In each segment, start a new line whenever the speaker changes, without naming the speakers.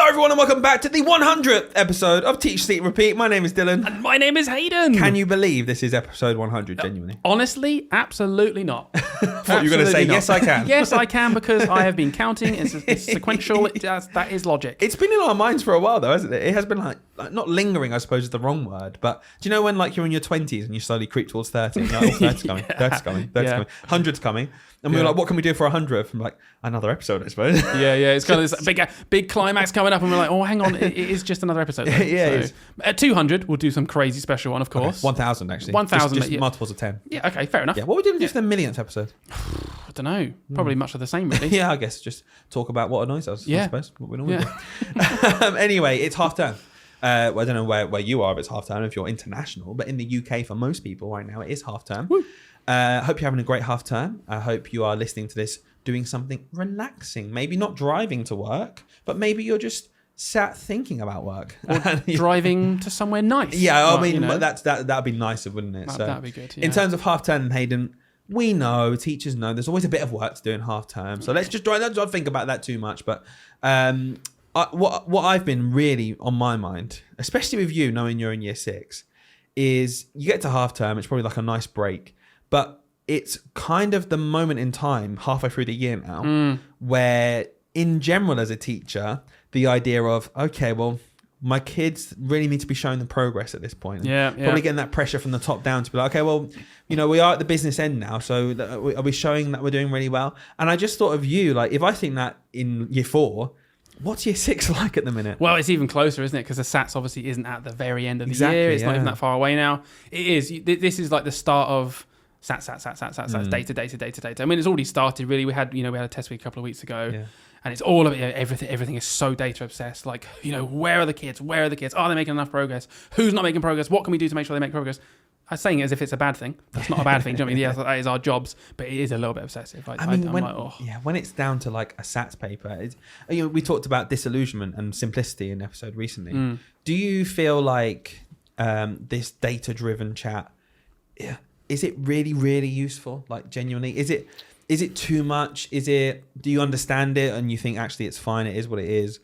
Hello everyone and welcome back to the 100th episode of Teach, Sleep, Repeat. My name is Dylan.
And my name is Hayden.
Can you believe this is episode 100, genuinely?
Honestly, absolutely not.
I thought you were going to say, yes I can.
Yes, I can, because I have been counting. It's sequential. That is logic.
It's been in our minds for a while though, hasn't it? It has been like not lingering, I suppose is the wrong word, but do you know when like you're in your 20s and you slowly creep towards 30? And you're like, oh, 30's coming, 30's coming, 30's coming, 100's coming. And we were like, what can we do for 100th? I'm like, another episode, I suppose.
Yeah. It's kind of this big climax coming up, and we're like, oh, hang on, it is just another episode.
Yeah,
so, at 200, we'll do some crazy special one, of course.
Okay. 1,000 actually.
1,000.
Just multiples of 10.
Yeah, okay, fair enough.
Yeah, what are we doing just the millionth episode?
I don't know. Probably much of the same, really.
Yeah, I guess just talk about what annoys us, I suppose. What we normally do. Anyway, it's half term. Well, I don't know where you are if it's half term, if you're international, but in the UK for most people right now, it is half term. Hope you're having a great half term. I hope you are listening to this doing something relaxing. Maybe not driving to work, but maybe you're just sat thinking about work.
Or driving to somewhere nice.
Yeah, I mean, that'd be nicer, wouldn't it?
That'd be good. Yeah.
In terms of half term, Hayden, we know, teachers know, there's always a bit of work to do in half term. So let's just let's not think about that too much. But what I've been really on my mind, especially with you knowing you're in year 6, is you get to half term, it's probably like a nice break, but it's kind of the moment in time halfway through the year now where in general as a teacher, the idea of, okay, well, my kids really need to be showing the progress at this point. Probably getting that pressure from the top down to be like, okay, well, you know, we are at the business end now. So are we showing that we're doing really well? And I just thought of you, like, if I think that in year 4, what's year 6 like at the minute?
Well, it's even closer, isn't it? Because the SATs obviously isn't at the very end of the year. It's not even that far away now. It is. This is like the start of SATs, data. I mean, it's already started, really. We had a test week a couple of weeks ago. Yeah. And it's all of it. Everything is so data obsessed. Like, where are the kids? Are they making enough progress? Who's not making progress? What can we do to make sure they make progress? I'm saying it as if it's a bad thing. That's not a bad thing. Do you know what I mean? Yes, that is our jobs, but it is a little bit obsessive.
When it's down to like a SATs paper, we talked about disillusionment and simplicity in an episode recently. Do you feel like this data-driven chat, is it really, really useful? Like, genuinely, is it too much? Do you understand it and you think actually it's fine, it is what it is?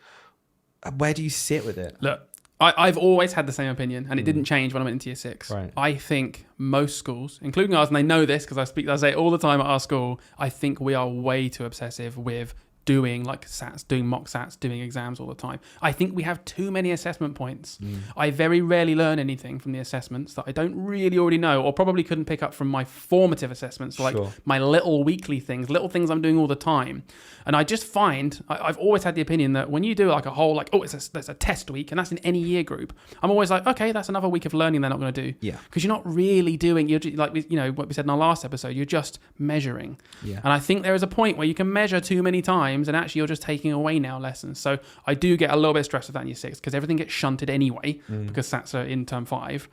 Where do you sit with it?
Look, I've always had the same opinion, and it didn't change when I went into year 6.
Right.
I think most schools, including ours, and they know this because I say it all the time at our school, I think we are way too obsessive with doing like SATs, doing mock SATs, doing exams all the time. I think we have too many assessment points. I very rarely learn anything from the assessments that I don't really already know, or probably couldn't pick up from my formative assessments, like my little weekly things, little things I'm doing all the time. And I just find, I've always had the opinion that when you do like a whole, like, there's a test week, and that's in any year group, I'm always like, okay, that's another week of learning they're not going to do.
Yeah.
Because you're not really doing, you're just, like, what we said in our last episode, you're just measuring. Yeah. And I think there is a point where you can measure too many times, and actually you're just taking away now lessons. So I do get a little bit stressed with that in year 6, because everything gets shunted anyway, because SATs are in term 5.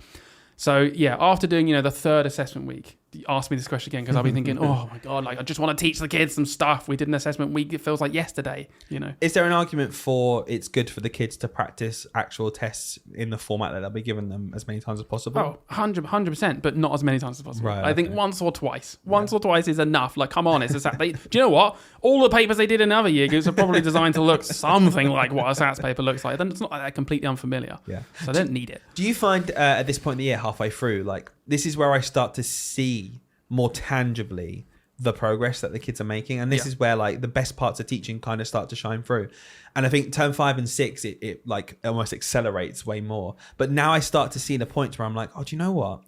So yeah, after doing, the 3rd assessment week, ask me this question again, because I'll be thinking, oh my God, like I just want to teach the kids some stuff. We did an assessment week. It feels like yesterday,
Is there an argument for it's good for the kids to practice actual tests in the format that they'll be given them as many times as possible?
Oh, 100%, but not as many times as possible.
Right,
I think once or twice. Once or twice is enough. Like, come on, it's a SAT. Do you know what? All the papers they did in other year groups are probably designed to look something like what a SATs paper looks like. Then it's not like they're completely unfamiliar.
Yeah.
So I don't need it.
Do you find at this point in the year, halfway through, like, this is where I start to see more tangibly the progress that the kids are making, and this is where like the best parts of teaching kind of start to shine through? And I think term 5 and 6 it like almost accelerates way more, but now I start to see the points where I'm like, oh, do you know what,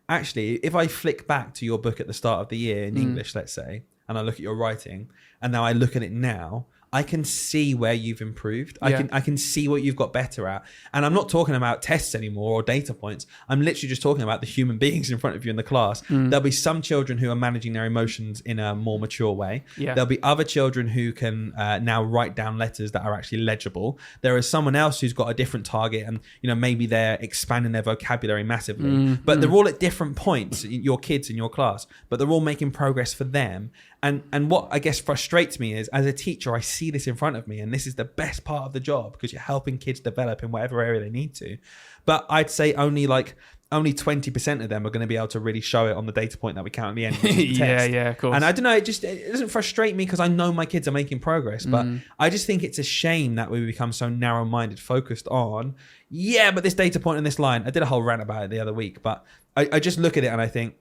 actually, if I flick back to your book at the start of the year in English, let's say, and I look at your writing, and now I look at it now, I can see where you've improved. I can see what you've got better at. And I'm not talking about tests anymore or data points. I'm literally just talking about the human beings in front of you in the class. There'll be some children who are managing their emotions in a more mature way. Yeah. There'll be other children who can now write down letters that are actually legible. There is someone else who's got a different target, and maybe they're expanding their vocabulary massively. But they're all at different points, your kids in your class, but they're all making progress for them. And what I guess frustrates me is, as a teacher, I see this in front of me, and this is the best part of the job, because you're helping kids develop in whatever area they need to. But I'd say only like only 20% of them are going to be able to really show it on the data point that we count at the end. Of the test.
Yeah, of course.
And I don't know, it doesn't frustrate me because I know my kids are making progress, but I just think it's a shame that we become so narrow-minded, focused on, but this data point in this line. I did a whole rant about it the other week, but I just look at it and I think,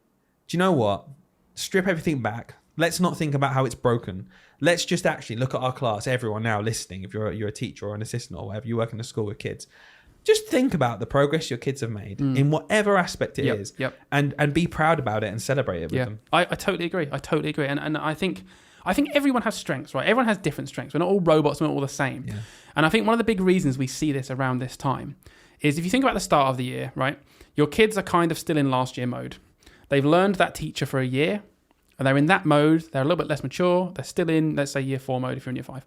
do you know what? Strip everything back. Let's not think about how it's broken. Let's just actually look at our class, everyone now listening, if you're a teacher or an assistant or whatever, you work in a school with kids. Just think about the progress your kids have made in whatever aspect it is, and be proud about it and celebrate it with them.
I totally agree. And I think everyone has strengths, right? Everyone has different strengths. We're not all robots. We're not all the same. Yeah. And I think one of the big reasons we see this around this time is if you think about the start of the year, right? Your kids are kind of still in last year mode. They've learned that teacher for a year, and they're in that mode. They're a little bit less mature. They're still in, let's say, year 4 mode if you're in year 5.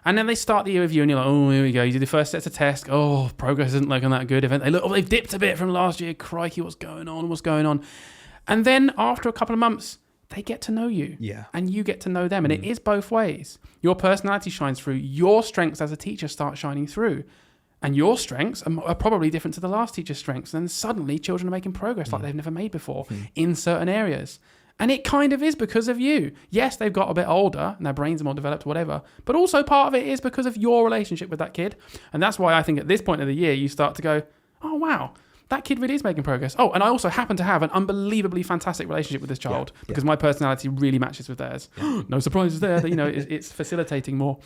And then they start the year with you and you're like, oh, here we go. You do the first sets of tests. Oh, progress isn't looking that good. They've dipped a bit from last year. Crikey, what's going on? And then after a couple of months, they get to know you. Yeah. And you get to know them. And it is both ways. Your personality shines through. Your strengths as a teacher start shining through. And your strengths are probably different to the last teacher's strengths. And then suddenly children are making progress like they've never made before in certain areas. And it kind of is because of you. Yes, they've got a bit older and their brains are more developed, whatever. But also part of it is because of your relationship with that kid. And that's why I think at this point of the year, you start to go, oh, wow, that kid really is making progress. Oh, and I also happen to have an unbelievably fantastic relationship with this child because my personality really matches with theirs. No surprises there. That, it's facilitating more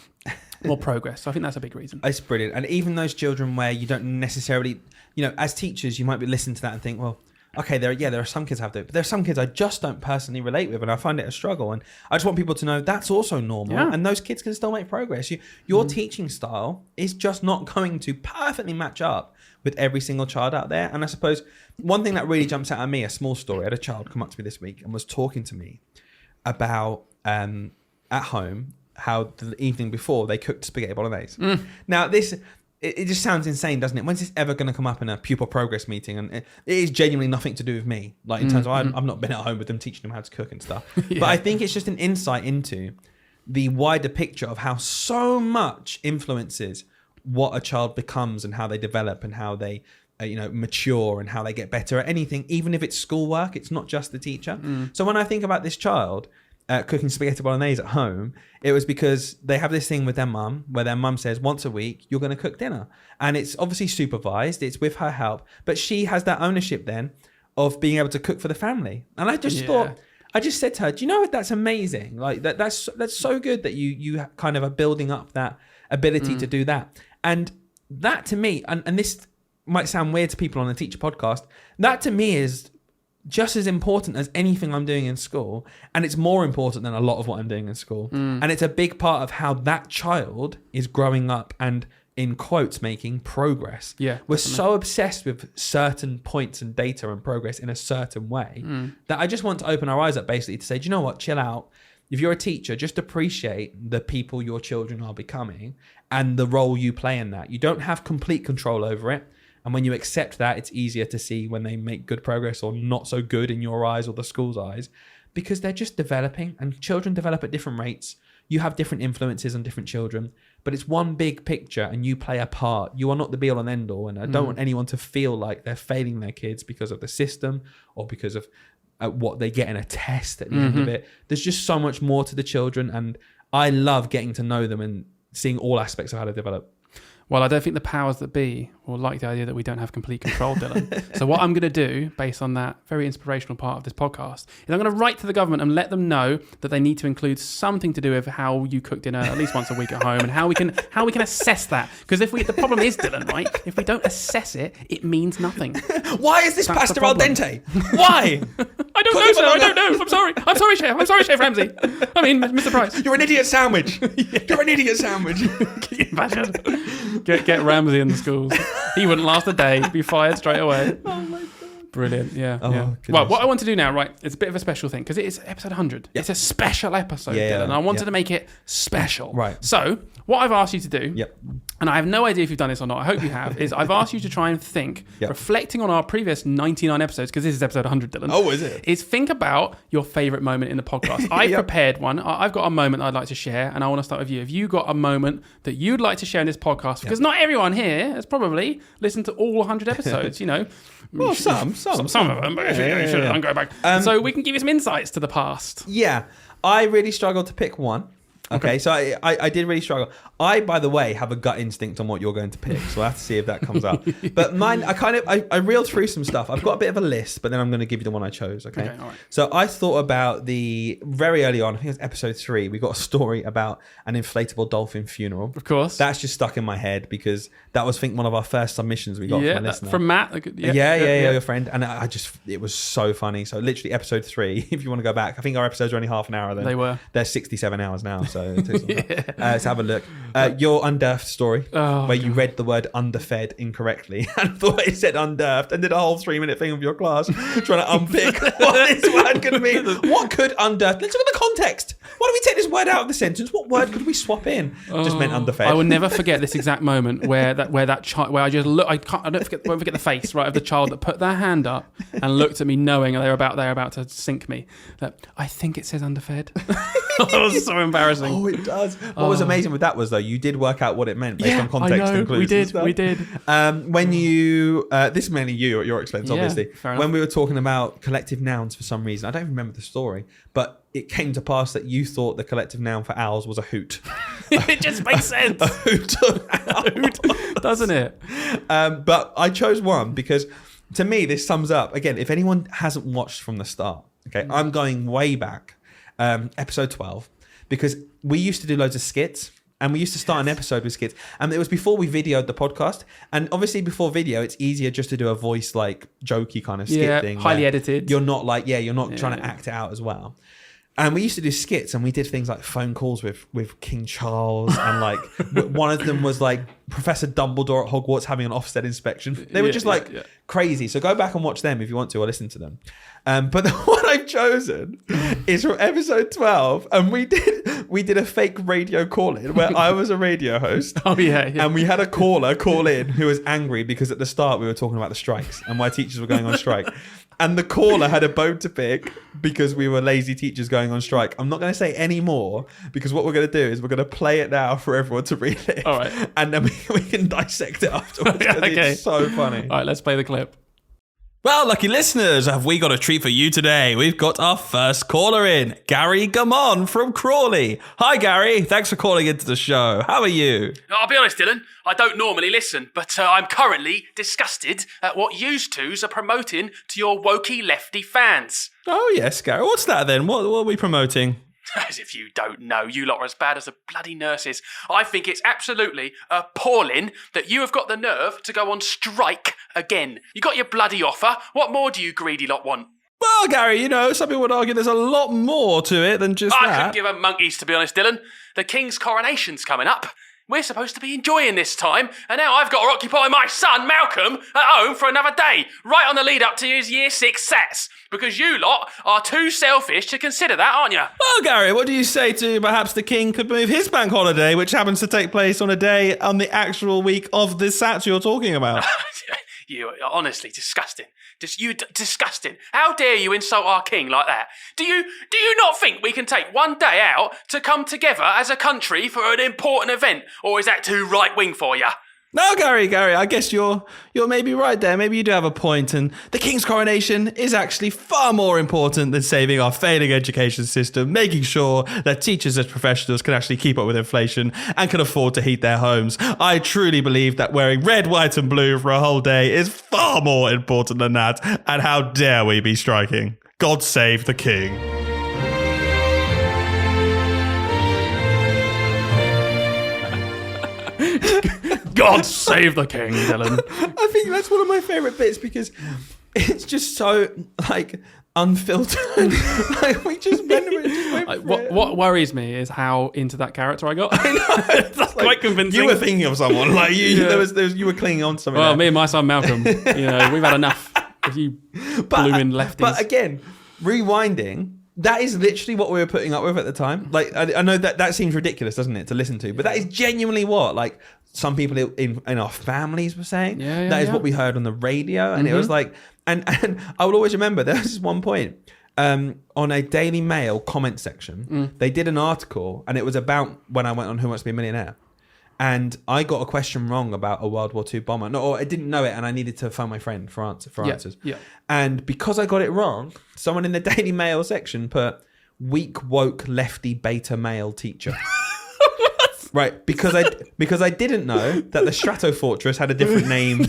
progress. So I think that's a big reason.
It's brilliant. And even those children where you don't necessarily, as teachers, you might be listening to that and think, well, okay, there are some kids I have to, but there are some kids I just don't personally relate with, and I find it a struggle. And I just want people to know that's also normal, and those kids can still make progress. Your teaching style is just not going to perfectly match up with every single child out there. And I suppose one thing that really jumps out at me, a small story, I had a child come up to me this week and was talking to me about at home how the evening before they cooked spaghetti bolognese. Now this. It just sounds insane, doesn't it? When's this ever going to come up in a pupil progress meeting? And it is genuinely nothing to do with me. Like in terms of I've not been at home with them teaching them how to cook and stuff. But I think it's just an insight into the wider picture of how so much influences what a child becomes and how they develop and how they mature and how they get better at anything. Even if it's schoolwork, it's not just the teacher. So when I think about this child cooking spaghetti bolognese at home, it was because they have this thing with their mum where their mum says once a week you're going to cook dinner, and it's obviously supervised, it's with her help, but she has that ownership then of being able to cook for the family. And I just thought, I just said to her, do you know what, that's amazing, like that's so good that you kind of are building up that ability to do that. And that to me, and this might sound weird to people on a teacher podcast, that to me is just as important as anything I'm doing in school, and it's more important than a lot of what I'm doing in school. And it's a big part of how that child is growing up and, in quotes, making progress. We're so obsessed with certain points and data and progress in a certain way that I just want to open our eyes up basically to say, do you know what, chill out. If you're a teacher, just appreciate the people your children are becoming and the role you play in that. You don't have complete control over it. And when you accept that, it's easier to see when they make good progress or not so good in your eyes or the school's eyes, because they're just developing, and children develop at different rates. You have different influences on different children, but it's one big picture and you play a part. You are not the be all and end all. And I don't want anyone to feel like they're failing their kids because of the system or because of what they get in a test at the end of it. There's just so much more to the children. And I love getting to know them and seeing all aspects of how they develop.
Well, I don't think the powers that be will like the idea that we don't have complete control, Dylan. So what I'm going to do, based on that very inspirational part of this podcast, is I'm going to write to the government and let them know that they need to include something to do with how you cook dinner at least once a week at home, and how we can assess that. Because the problem is, Dylan, right? If we don't assess it, it means nothing.
Why is this pasta al dente? Why?
I don't know, sir. I don't know. I'm sorry. I'm sorry, Chef. I'm sorry, Chef Ramsay. I mean, Mr. Price.
You're an idiot sandwich. You're an idiot sandwich.
Can you imagine? Get Ramsay in the schools. He wouldn't last a day. He'd be fired straight away. Oh my God. Brilliant. Yeah. Well, what I want to do now, right, it's a bit of a special thing because it's episode 100. Yep. It's a special episode, Dylan, and I wanted to make it special.
Right.
So what I've asked you to do and I have no idea if you've done this or not, I hope you have, is I've asked you to try and think, reflecting on our previous 99 episodes, because this is episode 100, Dylan.
Oh, is it?
Is think about your favourite moment in the podcast. I've prepared one. I've got a moment I'd like to share, and I want to start with you. Have you got a moment that you'd like to share in this podcast? Because not everyone here has probably listened to all 100 episodes, you know.
Well, some
of them, but you should go back. So we can give you some insights to the past.
Yeah. I really struggled to pick one. Okay, so I did really struggle. I, by the way, have a gut instinct on what you're going to pick, so I have to see if that comes up. But mine, I reeled through some stuff. I've got a bit of a list, but then I'm going to give you the one I chose, okay?
All right.
So I thought about very early on, I think it was episode 3, we got a story about an inflatable dolphin funeral.
Of course.
That's just stuck in my head because that was, I think, one of our first submissions we got from a listener.
From Matt.
Your friend. And it was so funny. So literally episode 3, if you want to go back, I think our episodes are only half an hour then.
They were.
They're 67 hours now, so it takes some time. Let's have a look. Your underfed story, where you read the word underfed incorrectly and thought it said underfed and did a whole 3-minute thing of your class trying to unpick what this word could mean. What could underfed? Let's look at the context. Why don't we take this word out of the sentence? What word could we swap in? Just meant underfed.
I will never forget this exact moment where that child, where I just look. I won't forget the face, right, of the child that put their hand up and looked at me, knowing they're about to sink me. I think it says underfed. It was so embarrassing.
Oh, it does. What was amazing with that was, though, you did work out what it meant based on context and clues.
We did.
When you, this is mainly you at your expense, obviously.
Fair enough.
When we were talking about collective nouns for some reason, I don't even remember the story, but it came to pass that you thought the collective noun for owls was a hoot.
It just makes sense.
A hoot of owls.
Doesn't it?
But I chose one because, to me, this sums up, again, if anyone hasn't watched from the start, okay, I'm going way back, episode 12, because we used to do loads of skits. And we used to start an episode with skits. And it was before we videoed the podcast. And obviously before video, it's easier just to do a voice, like, jokey kind of skit thing.
Highly edited.
You're not trying to act it out as well. And we used to do skits, and we did things like phone calls with King Charles. And, like, one of them was, like, Professor Dumbledore at Hogwarts having an Ofsted inspection. They were just, crazy. So go back and watch them if you want to, or listen to them. But the one I've chosen is from episode 12, and we did a fake radio call-in where I was a radio host.
Oh, yeah.
And we had a caller call in who was angry because at the start we were talking about the strikes and why teachers were going on strike. And the caller had a bone to pick because we were lazy teachers going on strike. I'm not going to say any more because what we're going to do is we're going to play it now for everyone to relive.
All right.
And then we can dissect it afterwards. Okay. It's so funny.
All right, let's play the clip.
Well, lucky listeners, have we got a treat for you today? We've got our first caller in, Gary Gamon from Crawley. Hi, Gary. Thanks for calling into the show. How are you?
I'll be honest, Dylan. I don't normally listen, but I'm currently disgusted at what yous twos are promoting to your wokey lefty fans.
Oh, yes, Gary. What's that then? What are we promoting?
As if you don't know, you lot are as bad as the bloody nurses. I think it's absolutely appalling that you have got the nerve to go on strike again. You got your bloody offer. What more do you greedy lot want?
Well, Gary, some people would argue there's a lot more to it than just that.
I couldn't give a monkey's, to be honest, Dylan. The King's coronation's coming up. We're supposed to be enjoying this time, and now I've got to occupy my son, Malcolm, at home for another day, right on the lead up to his Year 6 Sats, because you lot are too selfish to consider that, aren't you?
Well, Gary, what do you say to perhaps the King could move his bank holiday, which happens to take place on a day on the actual week of the Sats you're talking about?
You are honestly disgusting. Disgusting. How dare you insult our king like that? Do you not think we can take one day out to come together as a country for an important event? Or is that too right-wing for you?
No, Gary, I guess you're maybe right there. Maybe you do have a point, and the King's coronation is actually far more important than saving our failing education system, making sure that teachers as professionals can actually keep up with inflation and can afford to heat their homes. I truly believe that wearing red, white and blue for a whole day is far more important than that, and how dare we be striking? God save the King.
God save the King, Dylan.
I think that's one of my favourite bits because it's just so, unfiltered. We just went
what worries me is how into that character I got.
I know.
That's quite convincing.
You were thinking of someone. You were clinging on to something.
Well, me and my son Malcolm, we've had enough of you blooming lefties.
But again, rewinding, that is literally what we were putting up with at the time. I know that seems ridiculous, doesn't it, to listen to? But that is genuinely what, some people in our families were saying.
Yeah,
That is
yeah.
what we heard on the radio. And it was like, and I will always remember there was this one point on a Daily Mail comment section. They did an article and it was about when I went on Who Wants to Be a Millionaire. And I got a question wrong about a World War II bomber. No, or I didn't know it, and I needed to phone my friend for answers.
Yeah.
And because I got it wrong, someone in the Daily Mail section put weak woke lefty beta male teacher. Right, because I didn't know that the Strato Fortress had a different name.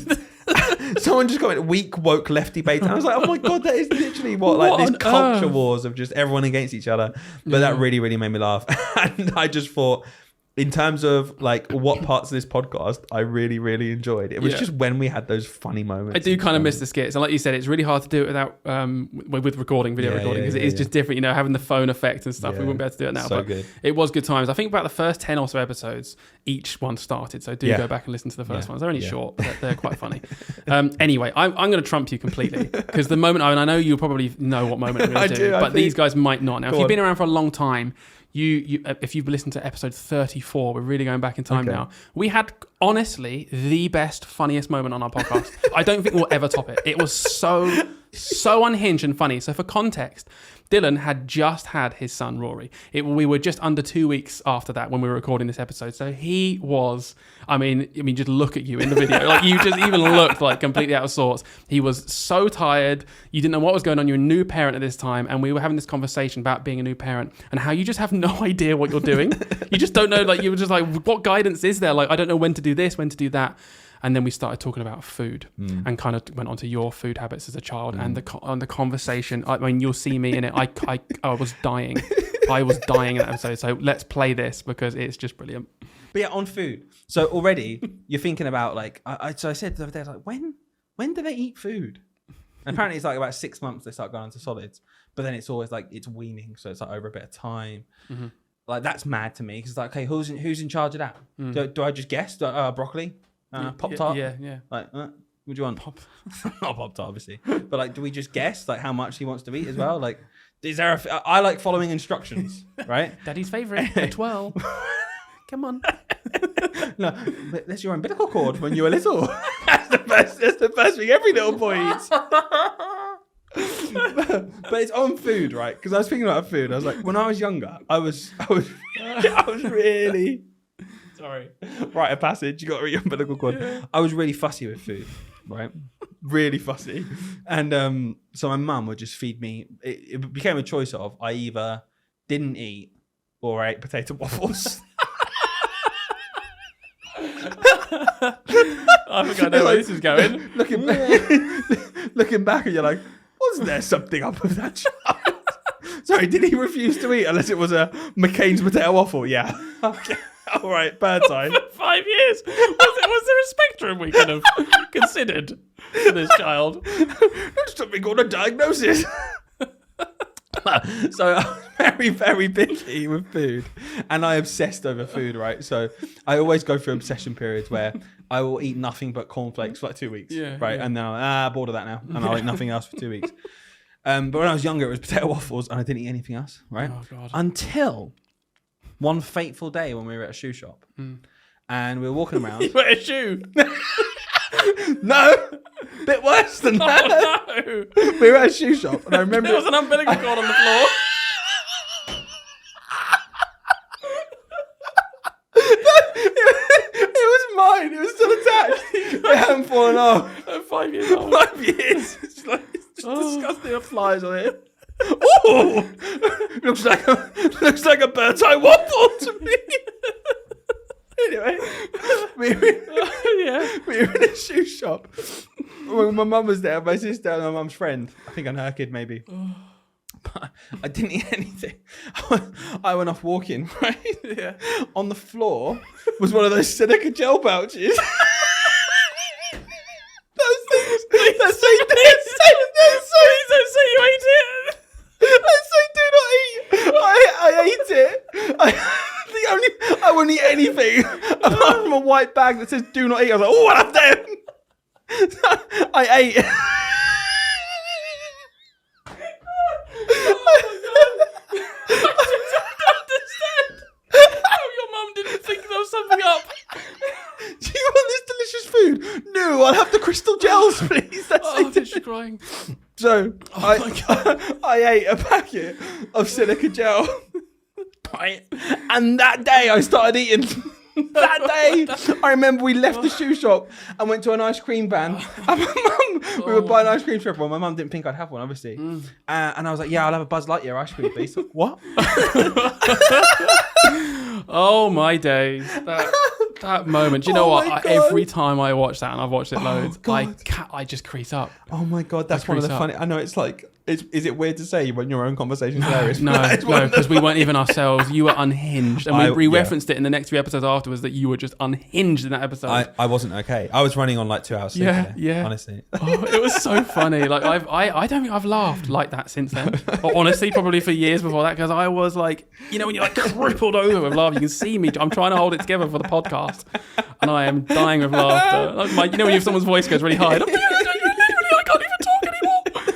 Someone just commented weak woke lefty beta. And I was like, oh my god, that is literally what
on
these culture
earth?
wars of just everyone against each other. But that really, really made me laugh. And I just thought, in terms of like what parts of this podcast I really, really enjoyed, it was just when we had those funny moments.
I do kind of miss the skits, and like you said, it's really hard to do it without with recording, video recording, because it is just different. You know, having the phone effect and stuff. We wouldn't be able to do it now.
So
but
good.
It was good times. I think about the first 10 or so episodes, each one started. So do go back and listen to the first ones. They're only short, but they're quite funny. Anyway, I'm going to trump you completely because the moment I know you probably know what moment I'm going to do, but these guys might not. Now, if you've been around for a long time. You if you've listened to episode 34, we're really going back in time now. We had honestly the best, funniest moment on our podcast. I don't think we'll ever top it. It was so unhinged and funny. So for context, Dylan had just had his son Rory. We were just under 2 weeks after that when we were recording this episode. So he was, I mean, just look at you in the video. Like you just even looked like completely out of sorts. He was so tired. You didn't know what was going on. You're a new parent at this time. And we were having this conversation about being a new parent and how you just have no idea what you're doing. You just don't know. Like you were just like, what guidance is there? Like, I don't know when to do this, when to do that. And then we started talking about food and kind of went on to your food habits as a child and the conversation. I mean, you'll see me in it. I was dying. I was dying in that episode. So let's play this because it's just brilliant.
But yeah, on food. So already you're thinking about like, so I said the other day, I was like, when do they eat food? And apparently it's like about 6 months they start going into solids. But then it's always like, it's weaning. So it's like over a bit of time. Mm-hmm. Like that's mad to me. Because it's like, okay, who's in charge of that? Do I just guess? Broccoli? Pop-Tart?
Yeah.
Like, what do you want? Not Pop-Tart, obviously. But like, do we just guess like how much he wants to eat as well? Like, is there I like following instructions, right?
Daddy's favourite, a 12. Come on.
No, but there's your umbilical cord when you were little. That's the first thing every little boy eats. But it's on food, right? Because I was thinking about food. I was like, when I was younger, I was really... Sorry. Write a passage. You got to read your umbilical cord. Yeah. I was really fussy with food, right? Really fussy. And so my mum would just feed me. It became a choice of I either didn't eat or I ate potato waffles.
I think I know where this is going.
Looking back, and you're like, was there something up with that child? Sorry, did he refuse to eat unless it was a McCain's potato waffle? Yeah. Okay. All right, bird's eye.
5 years. Was there a spectrum we could have considered for this child?
There's something called a diagnosis. So I'm very, very picky with food, and I obsessed over food. Right, so I always go through obsession periods where I will eat nothing but cornflakes for like 2 weeks. Yeah, right, and then I'm bored of that now, and I'll eat nothing else for 2 weeks. But when I was younger, it was potato waffles, and I didn't eat anything else. Right,
oh, God.
Until one fateful day when we were at a shoe shop, and we were walking around.
You were at a shoe.
No, bit worse than that.
Oh, no.
We were at a shoe shop, and I remember
there was an umbilical cord on the floor.
It was mine. It was still attached. It hadn't fallen off.
At 5 years old.
5 years. It's like it's just disgusting. It flies on it. Oh, looks like a bird's eye waffle to me. Anyway, we were in a shoe shop. When my mum was there, my sister and my mum's friend. I think I'm her kid, maybe. But I didn't eat anything. I went off walking, right?
Yeah.
On the floor was one of those silica gel pouches. Those things. That's so
So you ate it?
That's so do not eat. I ate it. I wouldn't eat anything apart from a white bag that says "Do not eat." I was like, "Oh, what I'm doing?" I ate.
I don't understand how your mum didn't think there was something up.
food. No, I'll have the crystal gels, please. That's
Oh, she's crying.
So I ate a packet of silica gel, right? And that day I started eating. That day, I remember we left the shoe shop and went to an ice cream van. And my mum, we were buying ice cream for everyone. My mum didn't think I'd have one, obviously. And I was like, yeah, I'll have a Buzz Lightyear ice cream, please. What?
Oh my days. That moment. Do you know
Oh
what?
my God.
Every time I watch that, and I've watched it loads,
God.
I just crease up.
Oh my God, that's one of the
crease up.
funny. I know it's like, is it weird to say you run your own conversation hilarious?
No, because we weren't even ourselves. You were unhinged. And we referenced it in the next 3 episodes afterwards that you were just unhinged in that episode.
I wasn't okay. I was running on like 2 hours sleep.
Yeah.
Honestly.
Oh, it was so funny. Like I don't think I've laughed like that since then. Or honestly, probably for years before that, because I was like, when you're like crippled over with laughter, you can see me. I'm trying to hold it together for the podcast, and I am dying with laughter. Like when if someone's voice goes really high, I can't even talk anymore.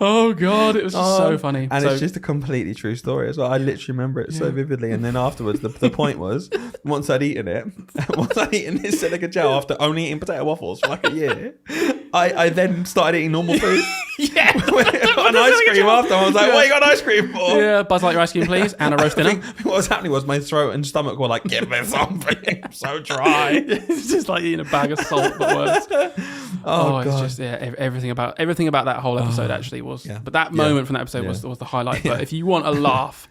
Oh God, it was just so funny.
And it's just a completely true story as well. I literally remember it so vividly. And then afterwards, the point was, once I'd eaten this silica gel after only eating potato waffles for like a year, I then started eating normal food.
Yeah.
An ice cream after. I was like, what you got ice cream for?
Yeah, Buzz Lightyear ice cream, please, and a roast dinner.
What was happening was my throat and stomach were like, give me something. I'm so dry.
It's just like eating a bag of salt, but worse.
Oh,
It's
God.
just everything about that whole episode actually was.
Yeah.
But that moment from that episode was the highlight. But if you want a laugh,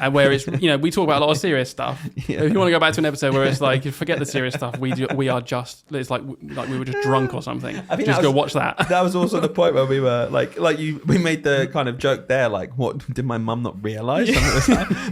and where it's we talk about a lot of serious stuff.
Yeah.
If you want to go back to an episode where it's like forget the serious stuff, we are just it's like we were just drunk or something.
I think
just go watch that.
That was also the point where we were we made the kind of joke there, like, what did my mum not realise?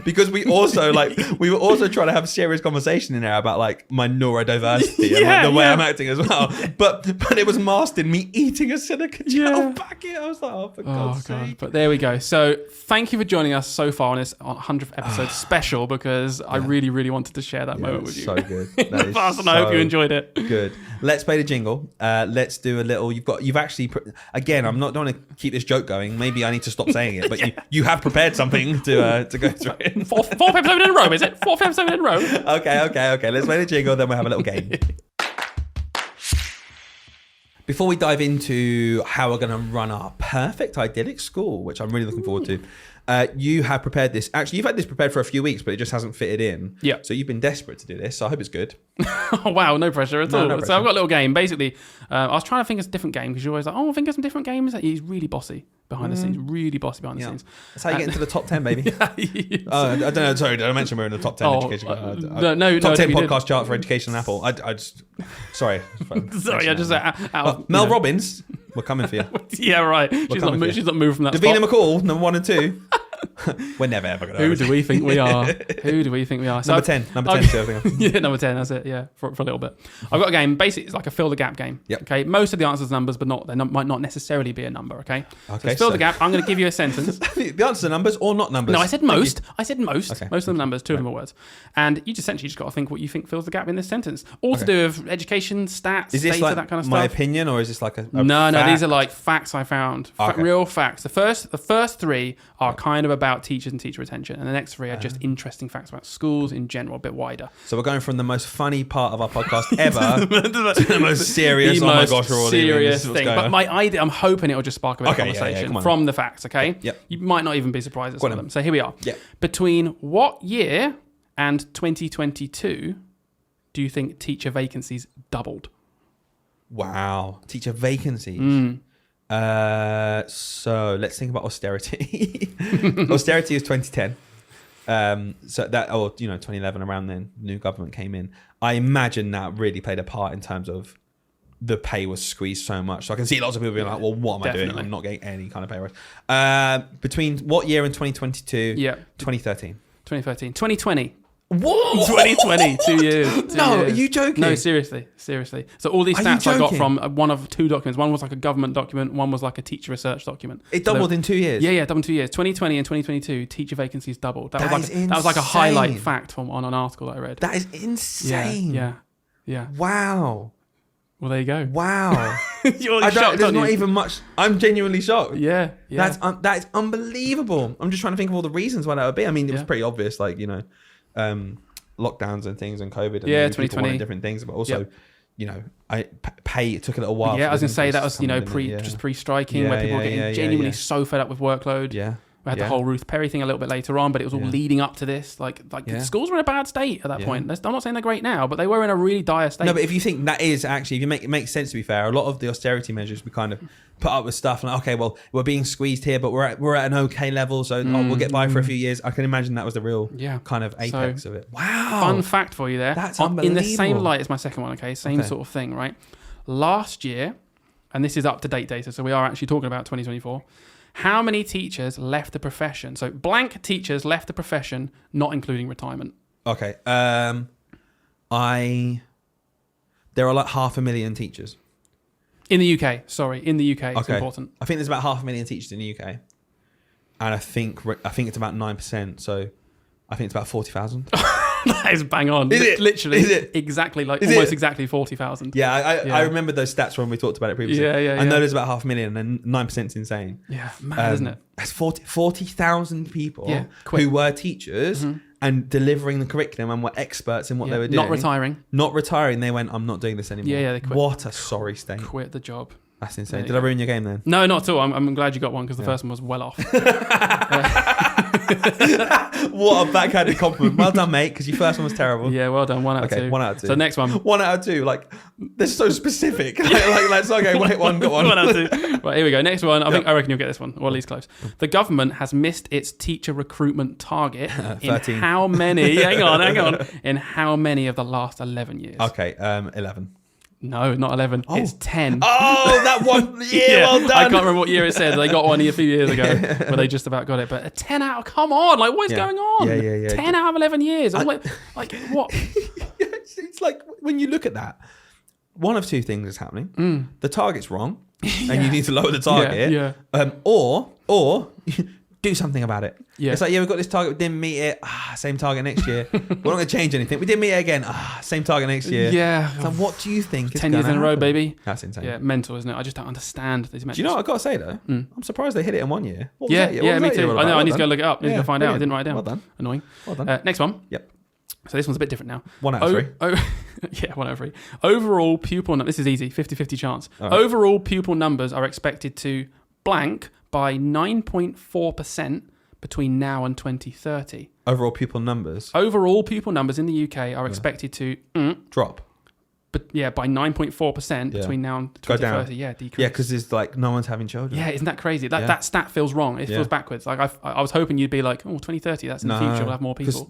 Because we were also trying to have serious conversation in there about like my neurodiversity and like, the way I'm acting as well. But it was masked in me eating a silica gel packet. I was like, oh, for God's sake.
But there we go. So thank you for joining us so far on this 100th episode special, because I really, really wanted to share that moment with you.
So good.
And I hope you enjoyed it.
Good. Let's play the jingle. Let's do a little. You've actually again. I'm not going to keep this joke going. Maybe I need to stop saying it. But you have prepared something to go through it.
Fourth episode in a row, is it? 4th episode in a row.
Okay. Let's play the jingle. Then we'll have a little game. Before we dive into how we're going to run our perfect idyllic school, which I'm really looking forward to, you have prepared this. Actually, you've had this prepared for a few weeks, but it just hasn't fitted in.
Yeah.
So you've been desperate to do this. So I hope it's good.
Oh, wow, no pressure at all.
No pressure.
So I've got a little game. Basically, I was trying to think of a different game because you're always like, think of some different games. He's really bossy behind the scenes. Really bossy behind the scenes.
That's how you get into the top 10, baby.
Yes.
I don't know. Sorry, did I mention we're in the top 10 education?
No,
top 10
you did.
podcast chart for education on Apple. I just sorry.
Sorry, I just
Mel Robbins, we're coming for you.
Yeah, right. She's not moved from that
Davina
spot.
McCall, number 1 and 2. We're never ever going to.
Who do we think we are? Who do we think we are?
Number 10. Number 10.
Yeah, number 10. That's it. Yeah, for a little bit. I've got a game. Basically, it's like a fill the gap game.
Yep.
Okay. Most of the answers are numbers, but might not necessarily be a number. Okay.
Okay.
So fill the gap. I'm going to give you a sentence.
The answers are numbers or not numbers?
No, I said most. I said most.
Okay.
Most of them numbers. 2 of them are words. And you essentially just got to think what you think fills the gap in this sentence. All to do with education, stats,
Is this
data,
like
that kind of
my
stuff.
opinion, or is this like a
No,
fact?
these are like facts I found.
Okay.
Real facts. The first 3 are kind of about teachers and teacher retention, and the next 3 are just interesting facts about schools in general, a bit wider.
So we're going from the most funny part of our podcast ever to the most serious.
The
oh my
most
gosh, we're all
serious
in.
thing. But my idea, I'm hoping it'll just spark a bit of conversation
come on.
from the facts. Okay.
Yep.
You might not even be surprised at some of them. So here we are.
Yep.
Between what year and 2022 do you think teacher vacancies doubled?
Wow, teacher vacancies. So let's think about austerity. Austerity is 2010. So that, 2011, around then, new government came in. I imagine that really played a part in terms of the pay was squeezed so much. So I can see lots of people being like, well, what am I doing? I'm not getting any kind of pay rise. Between what year and 2022?
Yeah.
2013.
2013. 2020.
What?
2020, 2 years.
Are you joking?
No, seriously. So all these
Are you
stats I got
joking?
from one of 2 documents. One was like a government document. One was like a teacher research document.
It doubled in 2 years.
Yeah, doubled in 2 years. 2020 and 2022, teacher vacancies doubled. That was
is
like a
insane.
highlight fact on an article that I read.
That is insane.
Yeah.
Wow.
Well, there you go.
Wow.
You're shocked,
There's
aren't
not
you?
even much. I'm genuinely shocked.
Yeah.
That is unbelievable. I'm just trying to think of all the reasons why that would be. I mean, it was pretty obvious, like, lockdowns and things and COVID and people
2020.
wanted different things, but also I pay. It took a little while.
Yeah,
for
I was
this
going to say that
increase
was,
to come in,
just pre-striking, where people were getting genuinely so fed up with workload.
Yeah.
We had the whole Ruth Perry thing a little bit later on, but it was all leading up to this. Like schools were in a bad state at that point. I'm not saying they're great now, but they were in a really dire state.
No, but if you think that is actually, if you it makes sense, to be fair, a lot of the austerity measures we kind of put up with stuff like, okay, well, we're being squeezed here, but we're at an okay level, so we'll get by for a few years. I can imagine that was the real kind of apex of it. Wow.
Fun fact for you there.
That's unbelievable.
In the same light as my second one, okay? Same sort of thing, right? Last year, and this is up-to-date data, so we are actually talking about 2024, how many teachers left the profession? So blank teachers left the profession, not including retirement.
Okay. There are like 500,000 teachers.
In the UK, it's important.
I think there's about 500,000 teachers in the UK. And I think it's about 9%, so I think it's about 40,000.
That is bang on.
Is it?
Literally.
Is it?
Exactly, exactly 40,000.
Yeah, I remember those stats when we talked about it previously. I know there's about 500,000 and 9% is insane.
Yeah, mad, isn't it?
That's 40,000 people who were teachers and delivering the curriculum and were experts in what they were doing. Not retiring. They went, I'm not doing this anymore.
Yeah, they quit.
What a sorry state.
Quit the job.
That's insane. Did I ruin your game then?
No, not at all. I'm glad you got one because the first one was well off.
What a backhanded compliment. Well done, mate, because your first one was terrible.
Yeah, well done. 1 out of 2.
1 out of 2.
So next one.
1 out of 2. Like, they're so specific. Let's okay, wait, one, got one.
1 out of 2. Right, here we go. Next one. I reckon you'll get this one, or at least close. The government has missed its teacher recruitment target
13.
in how many? hang on. In how many of the last 11 years?
Okay, 11.
No, not 11.
Oh.
It's 10.
Oh, that one. Yeah, well done.
I can't remember what year it said. They got one a few years ago where they just about got it. But a 10 out of, come on. Like, what is going on?
Yeah.
10 out of 11 years. I'm like, what?
It's like, when you look at that, one of two things is happening. The target's wrong, and you need to lower the target. Or do something about it. Yeah. It's like, we've got this target, we didn't meet it. Same target next year. We're not going to change anything. We didn't meet it again. Same target next year.
Yeah.
So what do you think
10 years in a row, baby.
That's insane.
Yeah, mental, isn't it? I just don't understand these metrics.
Do you know what I've got to say, though? I'm surprised they hit it in 1 year. What was
yeah,
that? What
yeah,
was
me
that
too.
year
I know, I need to go
done.
look it up. I need to find out. I didn't write it down.
Well done.
Annoying.
Well done.
Next one.
Yep.
So this one's a bit different now.
1 out of 3.
Yeah, 1 out of 3. Overall pupil numbers. This is easy. 50-50 chance.
Right.
Overall pupil numbers are expected to blank by 9.4% between now and 2030.
Overall pupil numbers?
Overall pupil numbers in the UK are expected to
drop.
But yeah, by 9.4% between now and 2030. Yeah, decrease.
Yeah, because there's like no one's having children.
Yeah, isn't that crazy? That stat feels wrong. It feels backwards. Like I was hoping you'd be like, 2030, that's in the future, we'll have more people.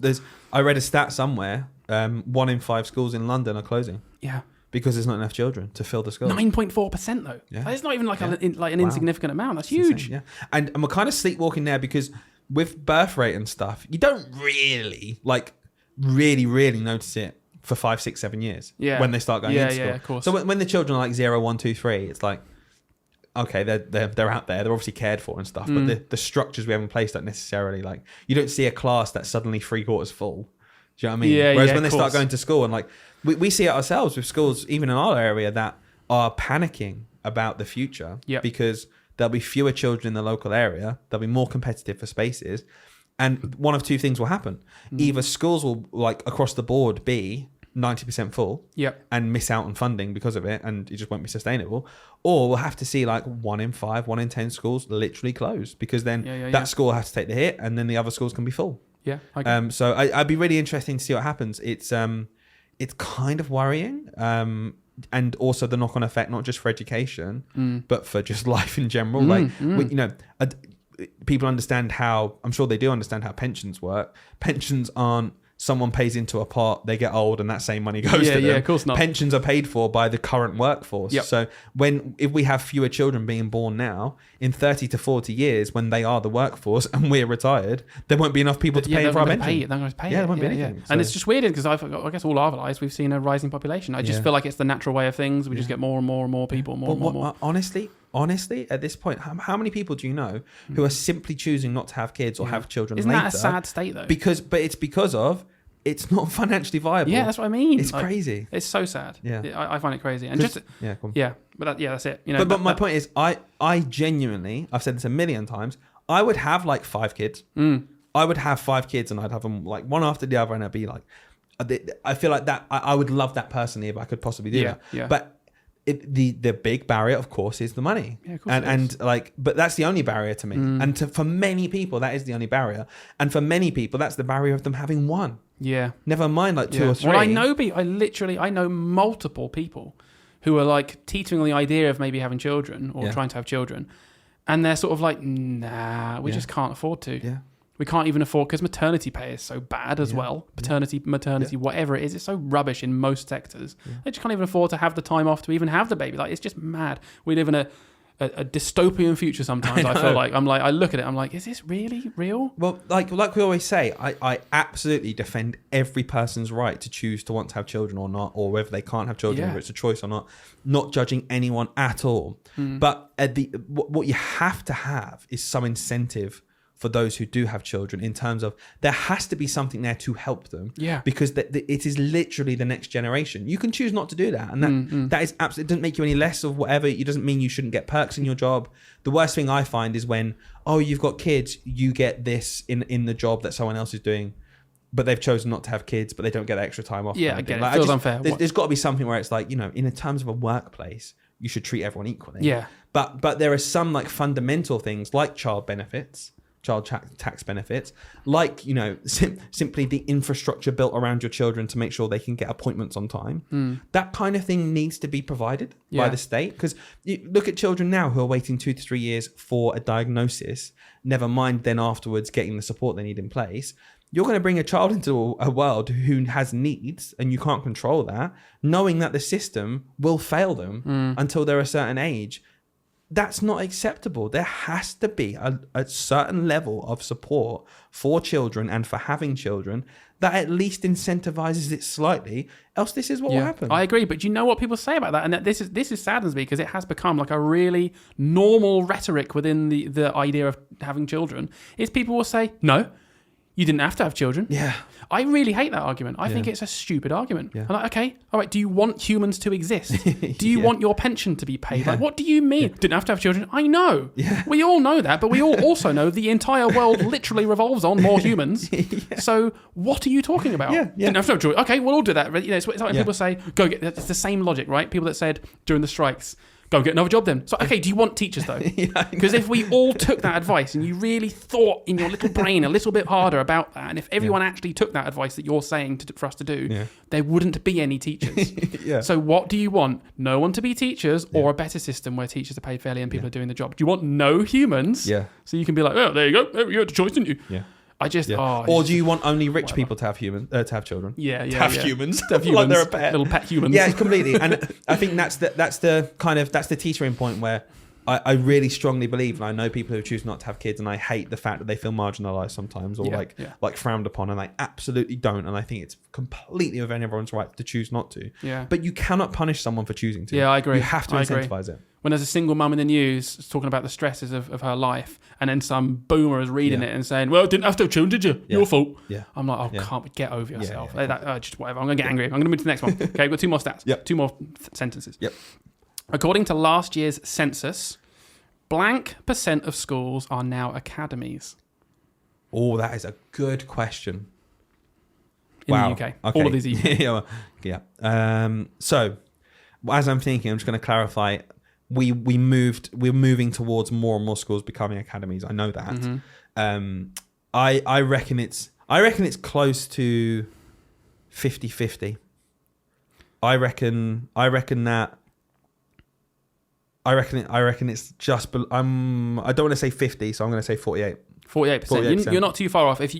I read a stat somewhere, 1 in 5 schools in London are closing.
Yeah.
Because there's not enough children to fill the schools.
9.4% though. Yeah. It's not even like an insignificant amount. That's huge.
Insane, yeah. And we're kind of sleepwalking there because with birth rate and stuff, you don't really really notice it for 5, 6, 7 years when they start going into school.
Yeah, of course.
So when the children are like 0, 1, 2, 3, it's like, okay, they're out there, they're obviously cared for and stuff, but the structures we have in place don't necessarily, like, you don't see a class that's suddenly 3/4 full. Do you know what I mean?
Yeah,
Whereas when they start going to school, and like we see it ourselves with schools, even in our area, that are panicking about the future because there'll be fewer children in the local area, they'll be more competitive for spaces, and one of two things will happen. Either schools will, like, across the board be 90% full and miss out on funding because of it, and it just won't be sustainable, or we'll have to see like 1 in 5, 1 in 10 schools literally close, because then that school has to take the hit and then the other schools can be full. So I'd be really interesting to see what happens. It's kind of worrying, and also the knock-on effect, not just for education but for just life in general. People understand how, I'm sure they do understand how pensions work. Pensions aren't someone pays into a pot, they get old, and that same money goes to them.
Yeah, of course not.
Pensions are paid for by the current workforce. So if we have fewer children being born now, in 30 to 40 years, when they are the workforce and we're retired, there won't be enough people to pay for our pension.
They're going to pay it.
There won't be anything.
So. And it's just weird because I guess all our lives we've seen a rising population. I just feel like it's the natural way of things. We just get more and more people, more.
Honestly, at this point, how many people do you know who are simply choosing not to have kids or have children
Isn't
later?
That a sad state though?
But it's because of, it's not financially viable.
Yeah, that's what I mean.
It's crazy.
It's so sad.
Yeah,
I find it crazy. And just that's it.
But my point is, I genuinely, I've said this a million times, I would have like 5 kids. I would have 5 kids, and I'd have them like one after the other, and I'd be like, I feel like that I would love that personally if I could possibly do that.
Yeah.
But the big barrier, of course, is the money.
Yeah, of course
and like, but that's the only barrier to me. And for many people, that is the only barrier. And for many people, that's the barrier of them having one.
Yeah.
Never mind like two or three.
Well, I know multiple people who are like teetering on the idea of maybe having children or trying to have children. And they're sort of like, nah, we just can't afford to.
Yeah.
We can't even afford, because maternity pay is so bad as well. Paternity, whatever it is, it's so rubbish in most sectors. They just can't even afford to have the time off to even have the baby. Like, it's just mad. We live in a dystopian future sometimes. I feel like I look at it, I'm like, is this really real?
Well, like we always say, I absolutely defend every person's right to choose to want to have children or not, or whether they can't have children, whether it's a choice or not judging anyone at all. But what you have to have is some incentive for those who do have children, in terms of there has to be something there to help them.
Yeah.
Because it is literally the next generation. You can choose not to do that. And that is absolutely, it doesn't make you any less of whatever. It doesn't mean you shouldn't get perks in your job. The worst thing I find is when, you've got kids, you get this in the job that someone else is doing, but they've chosen not to have kids, but they don't get extra time off.
Yeah, I get it. It feels unfair.
There's got to be something where it's like, in terms of a workplace, you should treat everyone equally.
Yeah.
But there are some like fundamental things like child tax benefits, like simply the infrastructure built around your children to make sure they can get appointments on time. That kind of thing needs to be provided by the state, because you look at children now who are waiting 2 to 3 years for a diagnosis, never mind then afterwards getting the support they need in place. You're going to bring a child into a world who has needs, and you can't control that, knowing that the system will fail them until they're a certain age. That's not acceptable. There has to be a certain level of support for children and for having children that at least incentivizes it slightly. Else, this is what will happen.
I agree, but do you know what people say about that? And that this is saddens me, because it has become like a really normal rhetoric within the idea of having children. Is people will say, no, you didn't have to have children.
Yeah.
I really hate that argument. I think it's a stupid argument. Yeah. I'm like, okay, all right, do you want humans to exist? Do you want your pension to be paid? Like, what do you mean? Didn't have to have children? I know. Yeah. We all know that, but we all also know the entire world literally revolves on more humans. So what are you talking about? Didn't have to have children. Okay, we'll all do that. It's like people say, go get, it's the same logic, right? People that said during the strikes, go get another job then. So, okay, do you want teachers though? Because if we all took that advice and you really thought in your little brain a little bit harder about that, and if everyone actually took that advice that you're saying for us to do, there wouldn't be any teachers. So what do you want? No one to be teachers, or a better system where teachers are paid fairly and people are doing the job? Do you want no humans?
Yeah.
So you can be like, oh, there you go. You had a choice, didn't you?
Yeah.
Or
do you want only rich people to have to have children?
To have
humans.
To have humans.
Like they're a pet.
Little pet humans.
Yeah, completely. And I think that's the teetering point where I really strongly believe, and I know people who choose not to have kids, and I hate the fact that they feel marginalized sometimes, or like frowned upon, and I absolutely don't. And I think it's completely within everyone's right to choose not to.
Yeah.
But you cannot punish someone for choosing to.
Yeah, I agree.
You have to incentivize it.
When there's a single mum in the news talking about the stresses of her life, and then some boomer is reading it and saying, well, didn't have to have children, did you? Your fault.
Yeah.
I'm like, can't get over yourself. Just whatever. I'm going to get angry. I'm going to move to the next one. Okay, we've got 2 more stats. 2 more sentences.
Yep.
According to last year's census, blank % of schools are now academies.
Oh, that is a good question.
In the UK. Okay. All of these EU.
So, as I'm thinking, I'm just going to clarify. We're moving towards more and more schools becoming academies. I know that. Mm-hmm. I reckon it's close to 50-50. I reckon it's just. I don't want to say 50, so I'm going to say 48.
48%. You're not too far off. If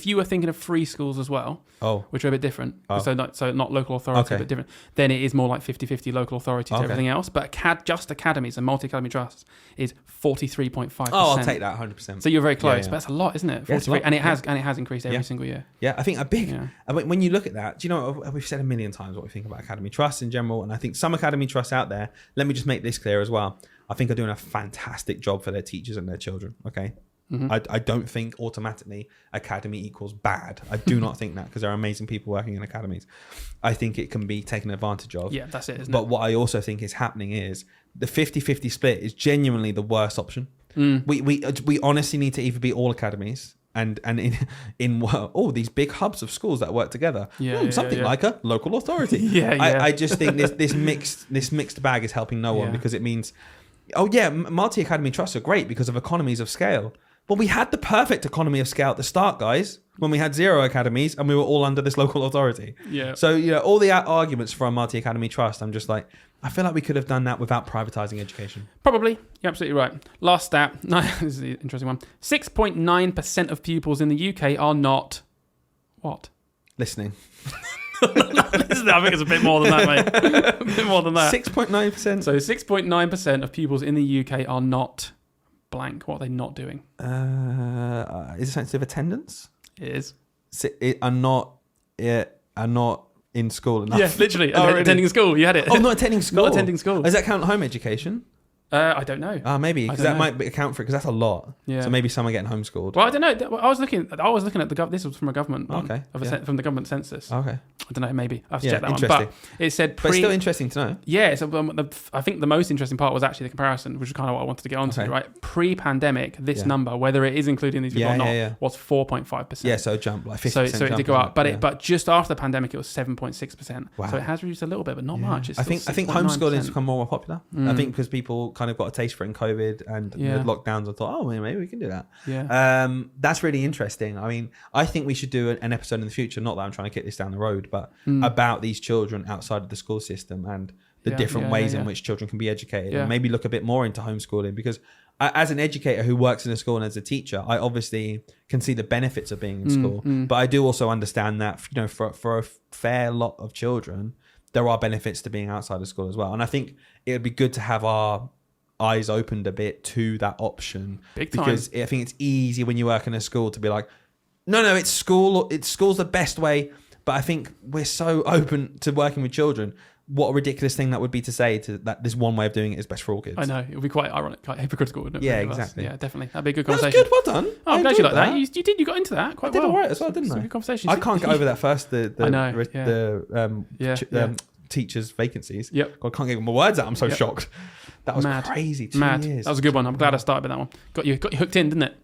you were thinking of free schools as well, which are a bit different, so not local authority, but different, then it is more like 50-50 local authority to everything else. But just academies and multi-academy trusts is 43.5%.
Oh, I'll take that 100%.
So you're very close, but that's a lot, isn't it? 43, and it has increased every single year.
Yeah, I think a big. When you look at that, do you know what we've said a million times what we think about academy trusts in general, and I think some academy trusts out there. Let me just make this clear as well. I think are doing a fantastic job for their teachers and their children. Okay. Mm-hmm. I don't think automatically academy equals bad. I do not think that, because there are amazing people working in academies. I think it can be taken advantage of.
Yeah, that's it, isn't
but
it?
What I also think is happening is the 50-50 split is genuinely the worst option. We honestly need to either be all academies and in these big hubs of schools that work together. Something like a local authority. I just think this mixed bag is helping no one because it means, multi-academy trusts are great because of economies of scale. But we had the perfect economy of scale at the start, guys, when we had 0 academies and we were all under this local authority. Yeah. So, all the arguments for a multi-academy trust, I'm just like, I feel like we could have done that without privatizing education.
Probably. You're absolutely right. Last stat. This is an interesting one. 6.9% of pupils in the UK are not... What?
Listening.
I think it's a bit more than that, mate. A bit more than that.
6.9%.
So 6.9% of pupils in the UK are not blank. What are they not doing?
Is it something to do with attendance?
It is.
Are not in school enough.
Yeah, literally. Attending school. You had it.
Oh, not attending school.
Not attending school.
Does that count home education?
I don't know.
Maybe because that might account for it because that's a lot.
Yeah.
So maybe someone getting homeschooled.
Well, I don't know. I was looking at the this was from a government one.
Okay.
From the government census.
Okay.
I don't know. Maybe I have to check that one.
Interesting.
But it said
but still interesting to know.
Yeah. So I think the most interesting part was actually the comparison, which is kind of what I wanted to get onto. Okay. Right. Pre-pandemic, this number, whether it is including these people or not, was 4.5%.
Yeah. So it jumped like 50%.
So it did go up, but just after the pandemic, it was 7.6%.
Wow.
So it has reduced a little bit, but not much. It's
I think homeschooling has become more popular. I think because people kind of got a taste for it in COVID and the lockdowns and thought, maybe we can do that.
Yeah.
That's really interesting. I mean, I think we should do an episode in the future, not that I'm trying to kick this down the road, but about these children outside of the school system and the different ways in which children can be educated and maybe look a bit more into homeschooling because as an educator who works in a school and as a teacher, I obviously can see the benefits of being in school, but I do also understand that, for a fair lot of children, there are benefits to being outside of school as well. And I think it would be good to have our eyes opened a bit to that option.
Big time.
Because I think it's easy when you work in a school to be like, no, it's school. School's the best way. But I think we're so open to working with children. What a ridiculous thing that would be to say that this one way of doing it is best for all kids.
I know. It would be quite ironic, quite hypocritical, wouldn't it?
Yeah, exactly.
Yeah, definitely. That'd be a good
That was
conversation.
good. Well done.
Oh, I'm glad you like that. You did. You got into that quite well.
I did all right as well, didn't I?
Good conversation.
I can't get over that first.
I know.
Teachers' vacancies.
Yep.
God, I can't get my words out. I'm so shocked. That was crazy. 2 years.
That was a good one. I'm glad I started with that one. Got you hooked in, didn't it?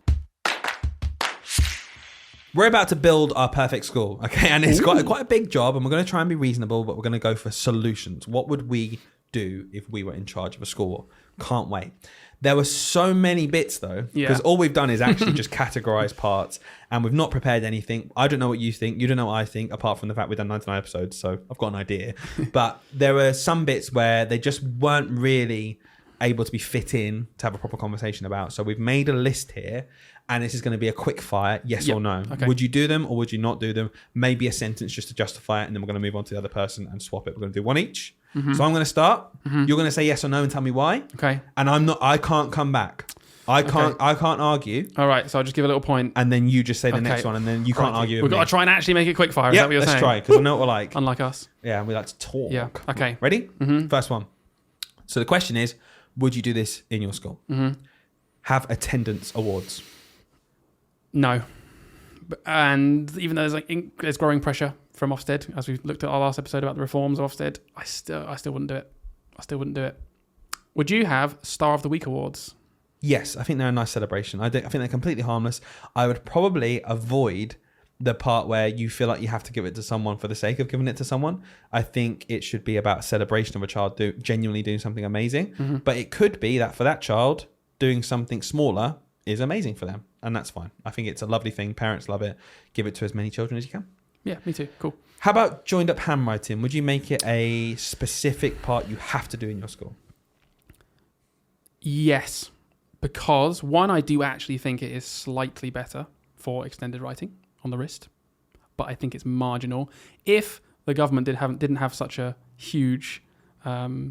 We're about to build our perfect school, okay? And it's quite a big job, and we're going to try and be reasonable, but we're going to go for solutions. What would we do if we were in charge of a school? Can't wait. There were so many bits, though, because all we've done is actually just categorize parts, and we've not prepared anything. I don't know what you think. You don't know what I think, apart from the fact we've done 99 episodes, so I've got an idea. But there were some bits where they just weren't really able to be fit in to have a proper conversation about. So we've made a list here, and this is going to be a quick fire, yes or no. Okay. Would you do them or would you not do them? Maybe a sentence just to justify it, and then we're going to move on to the other person and swap it. We're going to do one each. Mm-hmm. So I'm going to start. Mm-hmm. You're going to say yes or no and tell me why.
Okay.
And I can't come back. I can't argue.
All right, so I'll just give a little point.
And then you just say the next one, and then you can't argue.
We've got to try and actually make it quick fire. Is that what you're saying?
Let's try, because I know what we're like.
Unlike us.
Yeah, and we like to talk.
Yeah, okay.
Ready? Mm-hmm. First one. So the question is, would you do this in your school?
Mm-hmm.
Have attendance awards?
No. And even though there's growing pressure from Ofsted, as we looked at our last episode about the reforms of Ofsted, I still wouldn't do it. I still wouldn't do it. Would you have Star of the Week awards?
Yes, I think they're a nice celebration. I think they're completely harmless. I would probably avoid the part where you feel like you have to give it to someone for the sake of giving it to someone. I think it should be about a celebration of a child genuinely doing something amazing. Mm-hmm. But it could be that for that child, doing something smaller is amazing for them. And that's fine. I think it's a lovely thing. Parents love it. Give it to as many children as you can.
Yeah, me too. Cool.
How about joined up handwriting? Would you make it a specific part you have to do in your school?
Yes. Because one, I do actually think it is slightly better for extended writing on the wrist, but I think it's marginal. If the government didn't have such a huge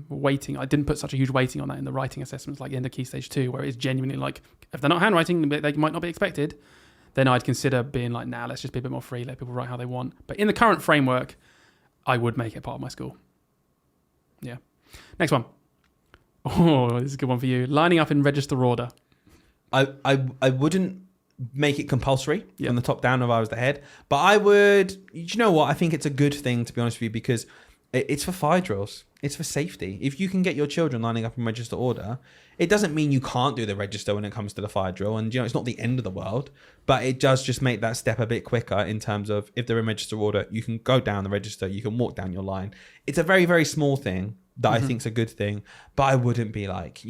weighting, I didn't put such a huge weighting on that in the writing assessments, like the end of Key Stage 2, where it's genuinely like, if they're not handwriting, they might not be expected, then I'd consider being like, nah, let's just be a bit more free, let people write how they want. But in the current framework, I would make it part of my school. Yeah. Next one. Oh, this is a good one for you. Lining up in register order.
I wouldn't make it compulsory from the top down if I was the head, but I would, you know what, I think it's a good thing, to be honest with you, because it's for fire drills. It's for safety. If you can get your children lining up in register order, it doesn't mean you can't do the register when it comes to the fire drill. And, it's not the end of the world, but it does just make that step a bit quicker in terms of if they're in register order, you can go down the register, you can walk down your line. It's a very, very small thing that I think is a good thing, but I wouldn't be like,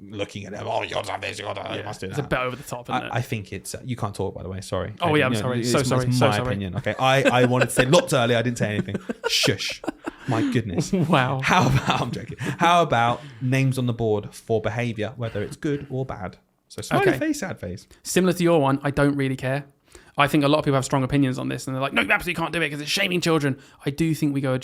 looking at them, you got to have this, you must do that.
It's a bit over the top, isn't it?
I think it's, you can't talk, by the way, sorry.
Oh, yeah, I'm sorry.
It's my opinion, okay? I wanted to say lots earlier, I didn't say anything. Shush. My goodness.
Wow.
I'm joking. How about names on the board for behaviour, whether it's good or bad? So smiley face, sad face.
Similar to your one, I don't really care. I think a lot of people have strong opinions on this and they're like, no, you absolutely can't do it because it's shaming children. I do think we go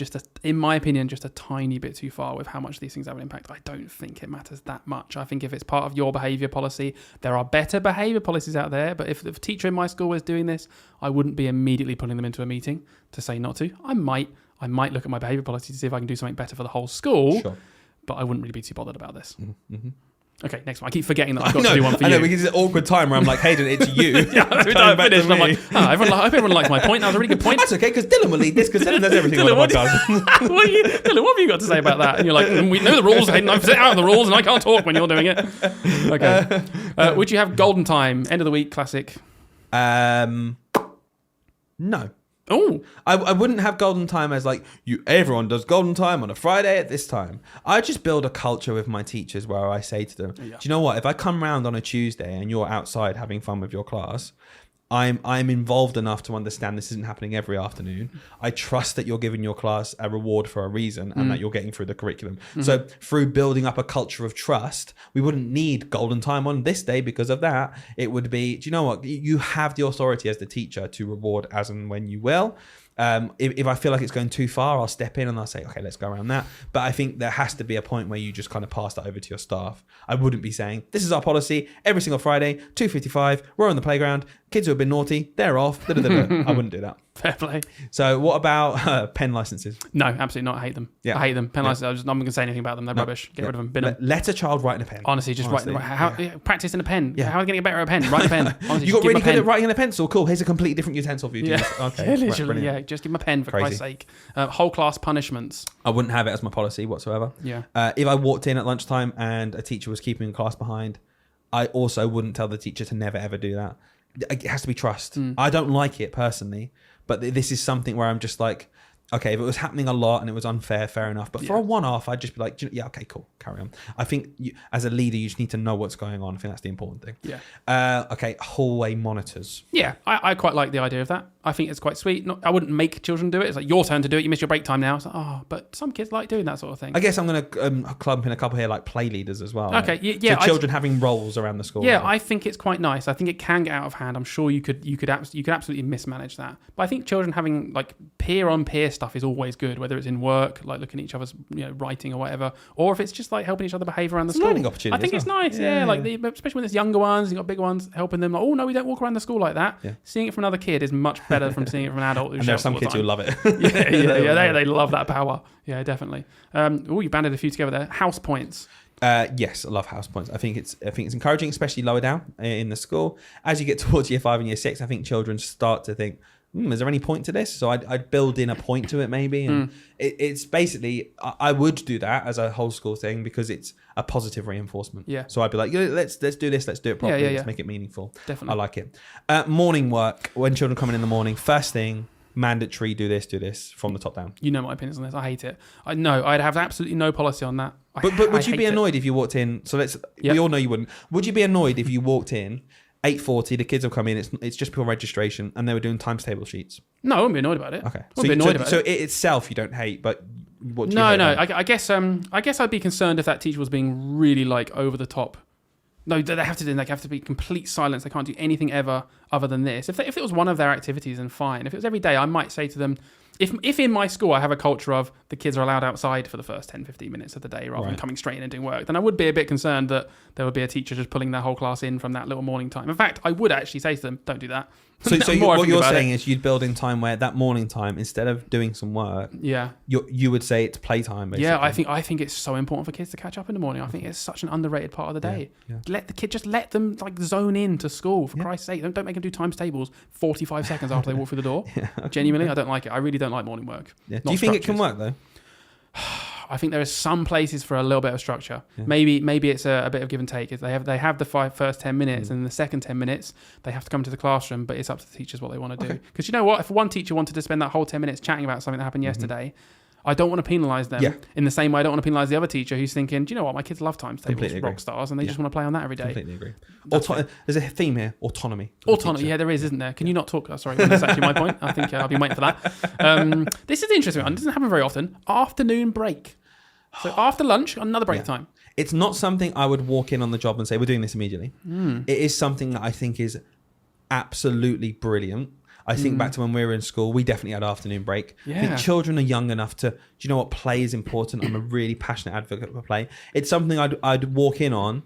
in my opinion, just a tiny bit too far with how much these things have an impact. I don't think it matters that much. I think if it's part of your behaviour policy, there are better behaviour policies out there. But if the teacher in my school was doing this, I wouldn't be immediately putting them into a meeting to say not to. I might look at my behaviour policy to see if I can do something better for the whole school. Sure. But I wouldn't really be too bothered about this. Mm-hmm. Okay, next one. I keep forgetting that I've got to do one for you. I know,
because it's an awkward time where I'm like, Hayden, it's you.
Yeah, we don't finish. And I'm like, everyone likes my point. That was a really good point.
That's okay, because Dylan will lead this, because Dylan does everything on the podcast.
Dylan, what have you got to say about that? And you're like, we know the rules, Hayden. I've set out the rules, and I can't talk when you're doing it. Okay. Would you have golden time, end of the week, classic?
No.
Oh,
I wouldn't have golden time as like everyone does golden time on a Friday at this time. I just build a culture with my teachers where I say to them, do you know what? If I come round on a Tuesday and you're outside having fun with your class, I'm involved enough to understand this isn't happening every afternoon. I trust that you're giving your class a reward for a reason and that you're getting through the curriculum. Mm-hmm. So through building up a culture of trust, we wouldn't need golden time on this day because of that. It would be, do you know what? You have the authority as the teacher to reward as and when you will. If I feel like it's going too far, I'll step in and I'll say, okay, let's go around that. But I think there has to be a point where you just kind of pass that over to your staff. I wouldn't be saying, this is our policy, every single Friday, 2:55, we're on the playground, kids who have been naughty, they're off. I wouldn't do that.
Fair play.
So what about pen licenses?
No, absolutely not. I hate them. Yeah. I hate them. Pen licenses, I'm not going to say anything about them. They're rubbish. Get rid of them. Bin them.
Let a child write in a pen.
Honestly, just write. Practice in a pen. Yeah. How are you going to get better at a pen? Write in a pen. Honestly,
you got really good at writing in a pencil? Cool. Here's a completely different utensil for you to use. Okay.
Literally, just give them a pen for Christ's sake. Whole class punishments.
I wouldn't have it as my policy whatsoever.
Yeah.
If I walked in at lunchtime and a teacher was keeping a class behind, I also wouldn't tell the teacher to never ever do that. It has to be trust. I don't like it personally, but this is something where I'm just like, okay, if it was happening a lot and it was unfair, fair enough. But for a one-off, I'd just be like, yeah, okay, cool, carry on. I think as a leader, you just need to know what's going on. I think that's the important thing.
Yeah.
Okay, hallway monitors.
Yeah, I quite like the idea of that. I think it's quite sweet. I wouldn't make children do it. It's like, your turn to do it. You missed your break time now. It's like, but some kids like doing that sort of thing.
I guess I'm going to clump in a couple here, like play leaders as well.
Okay, yeah.
So children having roles around the school.
Yeah, right? I think it's quite nice. I think it can get out of hand. I'm sure you could absolutely mismanage that. But I think children having like peer-on-peer stuff is always good, whether it's in work, like looking at each other's writing or whatever, or if it's just like helping each other behave around the school.
Learning opportunity.
I think it's nice, like especially when it's younger ones, you've got big ones, helping them like, oh no, we don't walk around the school like that. Yeah. Seeing it from another kid is much better from seeing it from an adult.
And there are some kids who love it.
They love that power. Yeah, definitely. You banded a few together there. House points.
Yes, I love house points. I think it's encouraging, especially lower down in the school. As you get towards year 5 and year 6, I think children start to think, is there any point to this? So I'd build in a point to it maybe. And it's basically, I would do that as a whole school thing because it's a positive reinforcement. Yeah. So I'd be like, let's do this, let's do it properly, let's make it meaningful.
Definitely.
I like it. Morning work, when children come in the morning, first thing, mandatory, do this from the top down.
You know my opinions on this. I hate it. I'd have absolutely no policy on that.
But would you be annoyed if you walked in? So we all know you wouldn't. Would you be annoyed if you walked in 8:40, the kids have come in, it's just pure registration, and they were doing times table sheets?
No, I wouldn't be annoyed about it.
Okay.
So
it itself you don't hate, but what do
you
hate?
No. I guess I'd be concerned if that teacher was being really like over the top. No, they have to be complete silence. They can't do anything ever other than this. If it was one of their activities, then fine. If it was every day, I might say to them, if in my school I have a culture of the kids are allowed outside for the first 10, 15 minutes of the day rather than coming straight in and doing work, then I would be a bit concerned that there would be a teacher just pulling their whole class in from that little morning time. In fact, I would actually say to them, don't do that.
So what you're saying is you'd build in time where that morning time, instead of doing some work, you would say it's playtime, basically.
Yeah, I think it's so important for kids to catch up in the morning. I think it's such an underrated part of the day. Yeah. Let them like zone in to school, for Christ's sake. Don't make them do times tables 45 seconds after they walk through the door. Genuinely, I don't like it. I really don't like morning work.
Yeah. Do you think it can work though?
I think there are some places for a little bit of structure. Yeah. Maybe it's a bit of give and take. They have the first 10 minutes, and the second 10 minutes they have to come to the classroom, but it's up to the teachers what they want to do. Because you know what? If one teacher wanted to spend that whole 10 minutes chatting about something that happened yesterday, I don't want to penalise them in the same way I don't want to penalise the other teacher who's thinking, do you know what? My kids love times tables, rock stars, and they just want to play on that every day.
Completely agree. There's a theme here, autonomy.
Autonomy, yeah, there is, isn't there? Can you not talk? Oh, sorry, that's actually my point. I think I've been waiting for that. This is the interesting one. It doesn't happen very often. Afternoon break. So after lunch, another break time.
It's not something I would walk in on the job and say, we're doing this immediately. It is something that I think is absolutely brilliant. I think back to when we were in school, we definitely had afternoon break. I think children are young enough to, do you know what, play is important. I'm a really passionate advocate for play. It's something I'd walk in on,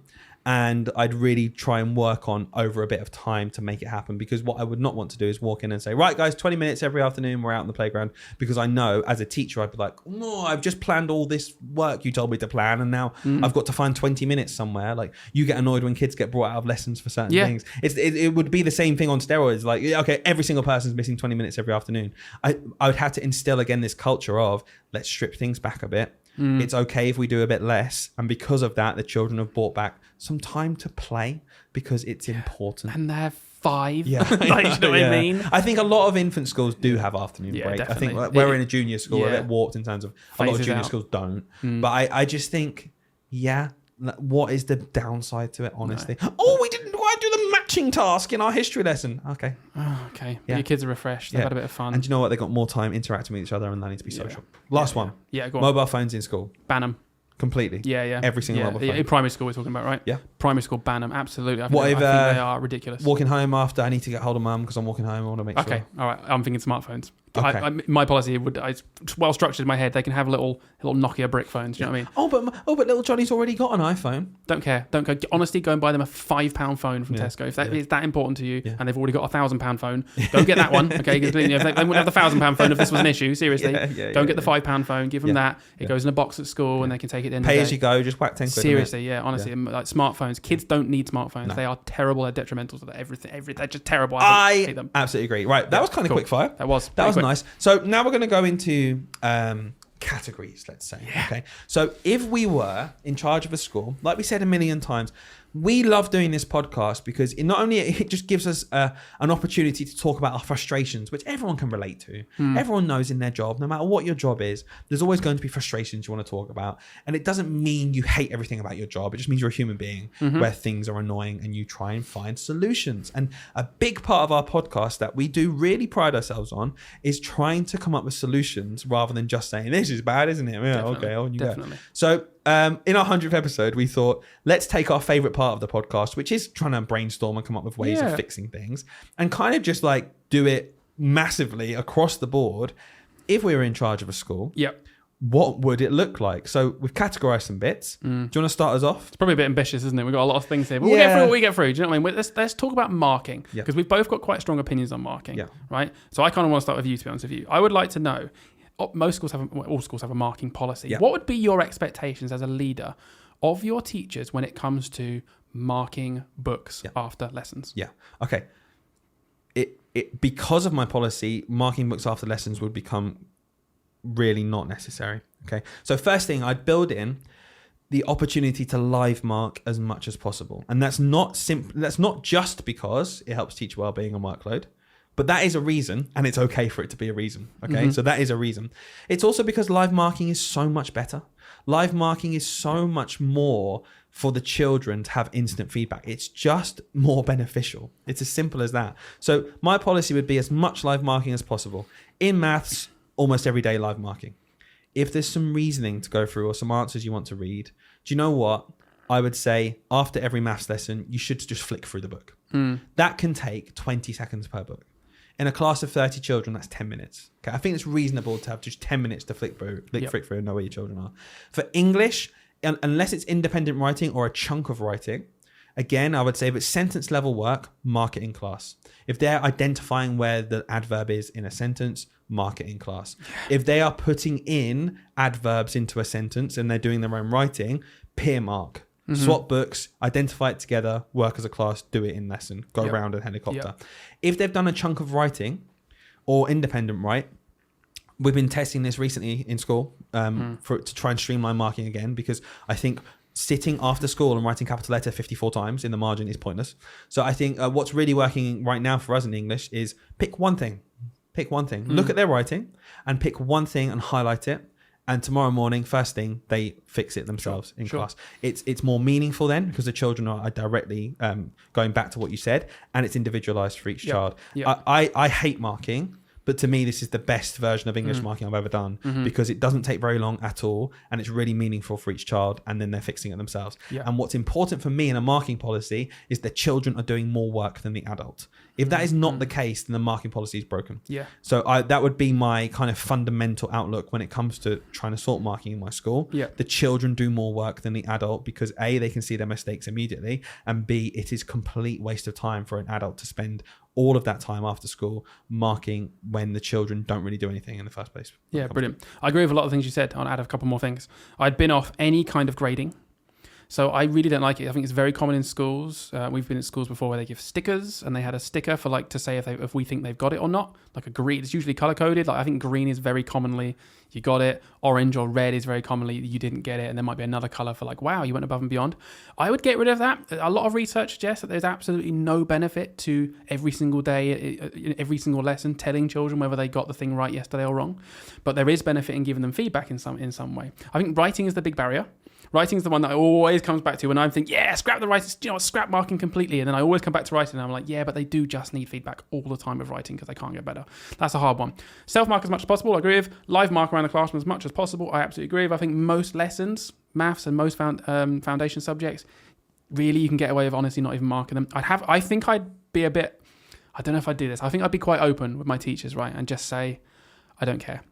and I'd really try and work on over a bit of time to make it happen, because what I would not want to do is walk in and say, right guys, 20 minutes every afternoon, we're out in the playground, because I know as a teacher I'd be like, oh, I've just planned all this work you told me to plan, and now I've got to find 20 minutes somewhere. Like, you get annoyed when kids get brought out of lessons for certain things. It would be the same thing on steroids. Like, okay, every single person's missing 20 minutes every afternoon. I would have to instill again this culture of, let's strip things back a bit. It's okay if we do a bit less, and because of that, the children have brought back some time to play, because it's important.
And they're 5.
Yeah,
like, you know what I mean?
I think a lot of infant schools do have afternoon break.
Definitely.
I think we're in a junior school, a bit warped in terms of a lot of junior schools don't. But I just think, what is the downside to it, honestly? No. Oh, we didn't quite do the matching task in our history lesson. Okay.
Oh, okay. But your kids are refreshed. They've had a bit of fun.
And do you know what? They've got more time interacting with each other, and they need to be social. Last one.
Yeah, go on.
Mobile phones in school.
Ban them.
Completely.
Yeah.
Every single mobile phone.
In primary school we're talking about, right?
Yeah.
Primary school, ban them. Absolutely. I think they are ridiculous.
Walking home after, I need to get hold of mum because I'm walking home. I want to make sure.
Okay. All right. I'm thinking smartphones.
Okay.
My policy it's well structured in my head. They can have little Nokia brick phones. Do you know what I mean?
But little Johnny's already got an iPhone.
Don't care. Honestly, go and buy them a £5 phone from Tesco. If that is that important to you, and they've already got a £1,000 phone, go get that one. Okay, they wouldn't have the £1,000 phone if this was an issue. Seriously, don't get the £5 phone. Give them that. It goes in a box at school, and they can take it in.
Pay as you go. Just whack 10 quid.
Seriously, honestly, like smartphones. Kids don't need smartphones. No. They are terrible. They're detrimental to everything. They're just terrible. I hate them.
Absolutely agree. Right, that was kind of quick fire.
That was
nice. So now we're going to go into categories, let's say. Okay. So if we were in charge of a school, like we said a million times, we love doing this podcast because it just gives us an opportunity to talk about our frustrations, which everyone can relate to. Everyone knows in their job, no matter what your job is, there's always going to be frustrations you want to talk about. And it doesn't mean you hate everything about your job. It just means you're a human being where things are annoying and you try and find solutions. And a big part of our podcast that we do really pride ourselves on is trying to come up with solutions rather than just saying, this is bad, isn't it? Yeah, okay, on you go. So in our 100th episode, we thought, let's take our favorite part of the podcast, which is trying to brainstorm and come up with ways of fixing things, and kind of just like do it massively across the board. If we were in charge of a school, what would it look like? So we've categorized some bits. Do you want to start us off?
It's probably a bit ambitious, isn't it? We've got a lot of things here, but we'll get through what we get through. Do you know what I mean? Let's talk about marking, because we've both got quite strong opinions on marking, right? So I kind of want to start with you, to be honest with you. I would like to know, all schools have a marking policy. What would be your expectations as a leader of your teachers when it comes to marking books after lessons?
Okay. Because of my policy, marking books after lessons would become really not necessary. Okay. So first thing, I'd build in the opportunity to live mark as much as possible. And that's not just because it helps teach wellbeing and workload. But that is a reason, and it's okay for it to be a reason, okay? So that is a reason. It's also because live marking is so much better. Live marking is so much more for the children to have instant feedback. It's just more beneficial. It's as simple as that. So my policy would be as much live marking as possible. In maths, almost every day live marking. If there's some reasoning to go through or some answers you want to read, do you know what? I would say after every maths lesson, you should just flick through the book. That can take 20 seconds per book. In a class of 30 children, that's 10 minutes. Okay, I think it's reasonable to have just 10 minutes to flick through and know where your children are. For English, unless it's independent writing or a chunk of writing, again, I would say if it's sentence level work, mark it in class. If they're identifying where the adverb is in a sentence, mark it in class. If they are putting in adverbs into a sentence and they're doing their own writing, peer mark. Swap books, identify it together, work as a class, do it in lesson, go around in helicopter. If they've done a chunk of writing or independent write, we've been testing this recently in school to try and streamline marking again, because I think sitting after school and writing capital letter 54 times in the margin is pointless. So I think what's really working right now for us in English is pick one thing. Look at their writing and pick one thing and highlight it. And tomorrow morning, first thing, they fix it themselves in class. It's more meaningful then, because the children are directly going back to what you said, and it's individualized for each child. I hate marking, but to me, this is the best version of English marking I've ever done, because it doesn't take very long at all, and it's really meaningful for each child, and then they're fixing it themselves. And what's important for me in a marking policy is that children are doing more work than the adult. If that is not the case, then the marking policy is broken. So that would be my kind of fundamental outlook when it comes to trying to sort marking in my school. The children do more work than the adult, because A, they can see their mistakes immediately, and B, it is complete waste of time for an adult to spend all of that time after school marking when the children don't really do anything in the first place.
Yeah, brilliant. I agree with a lot of things you said. I'll add a couple more things. I'd been off any kind of grading. So I really don't like it. I think it's very common in schools. We've been in schools before where they give stickers, and they had a sticker for to say if we think they've got it or not. Like a green, it's usually color coded. Like I think green is very commonly you got it. Orange or red is very commonly you didn't get it, and there might be another color for wow, you went above and beyond. I would get rid of that. A lot of research suggests that there's absolutely no benefit to every single day, every single lesson telling children whether they got the thing right yesterday or wrong. But there is benefit in giving them feedback in some way. I think writing is the big barrier. Writing is the one that I always comes back to when I'm thinking, scrap the writing, scrap marking completely. And then I always come back to writing and I'm like, but they do just need feedback all the time with writing because they can't get better. That's a hard one. Self-mark as much as possible, I agree with. Live mark around the classroom as much as possible, I absolutely agree with. I think most lessons, maths and most foundation subjects, really you can get away with honestly not even marking them. I think I'd be a bit, I don't know if I'd do this. I think I'd be quite open with my teachers, right? And just say, I don't care.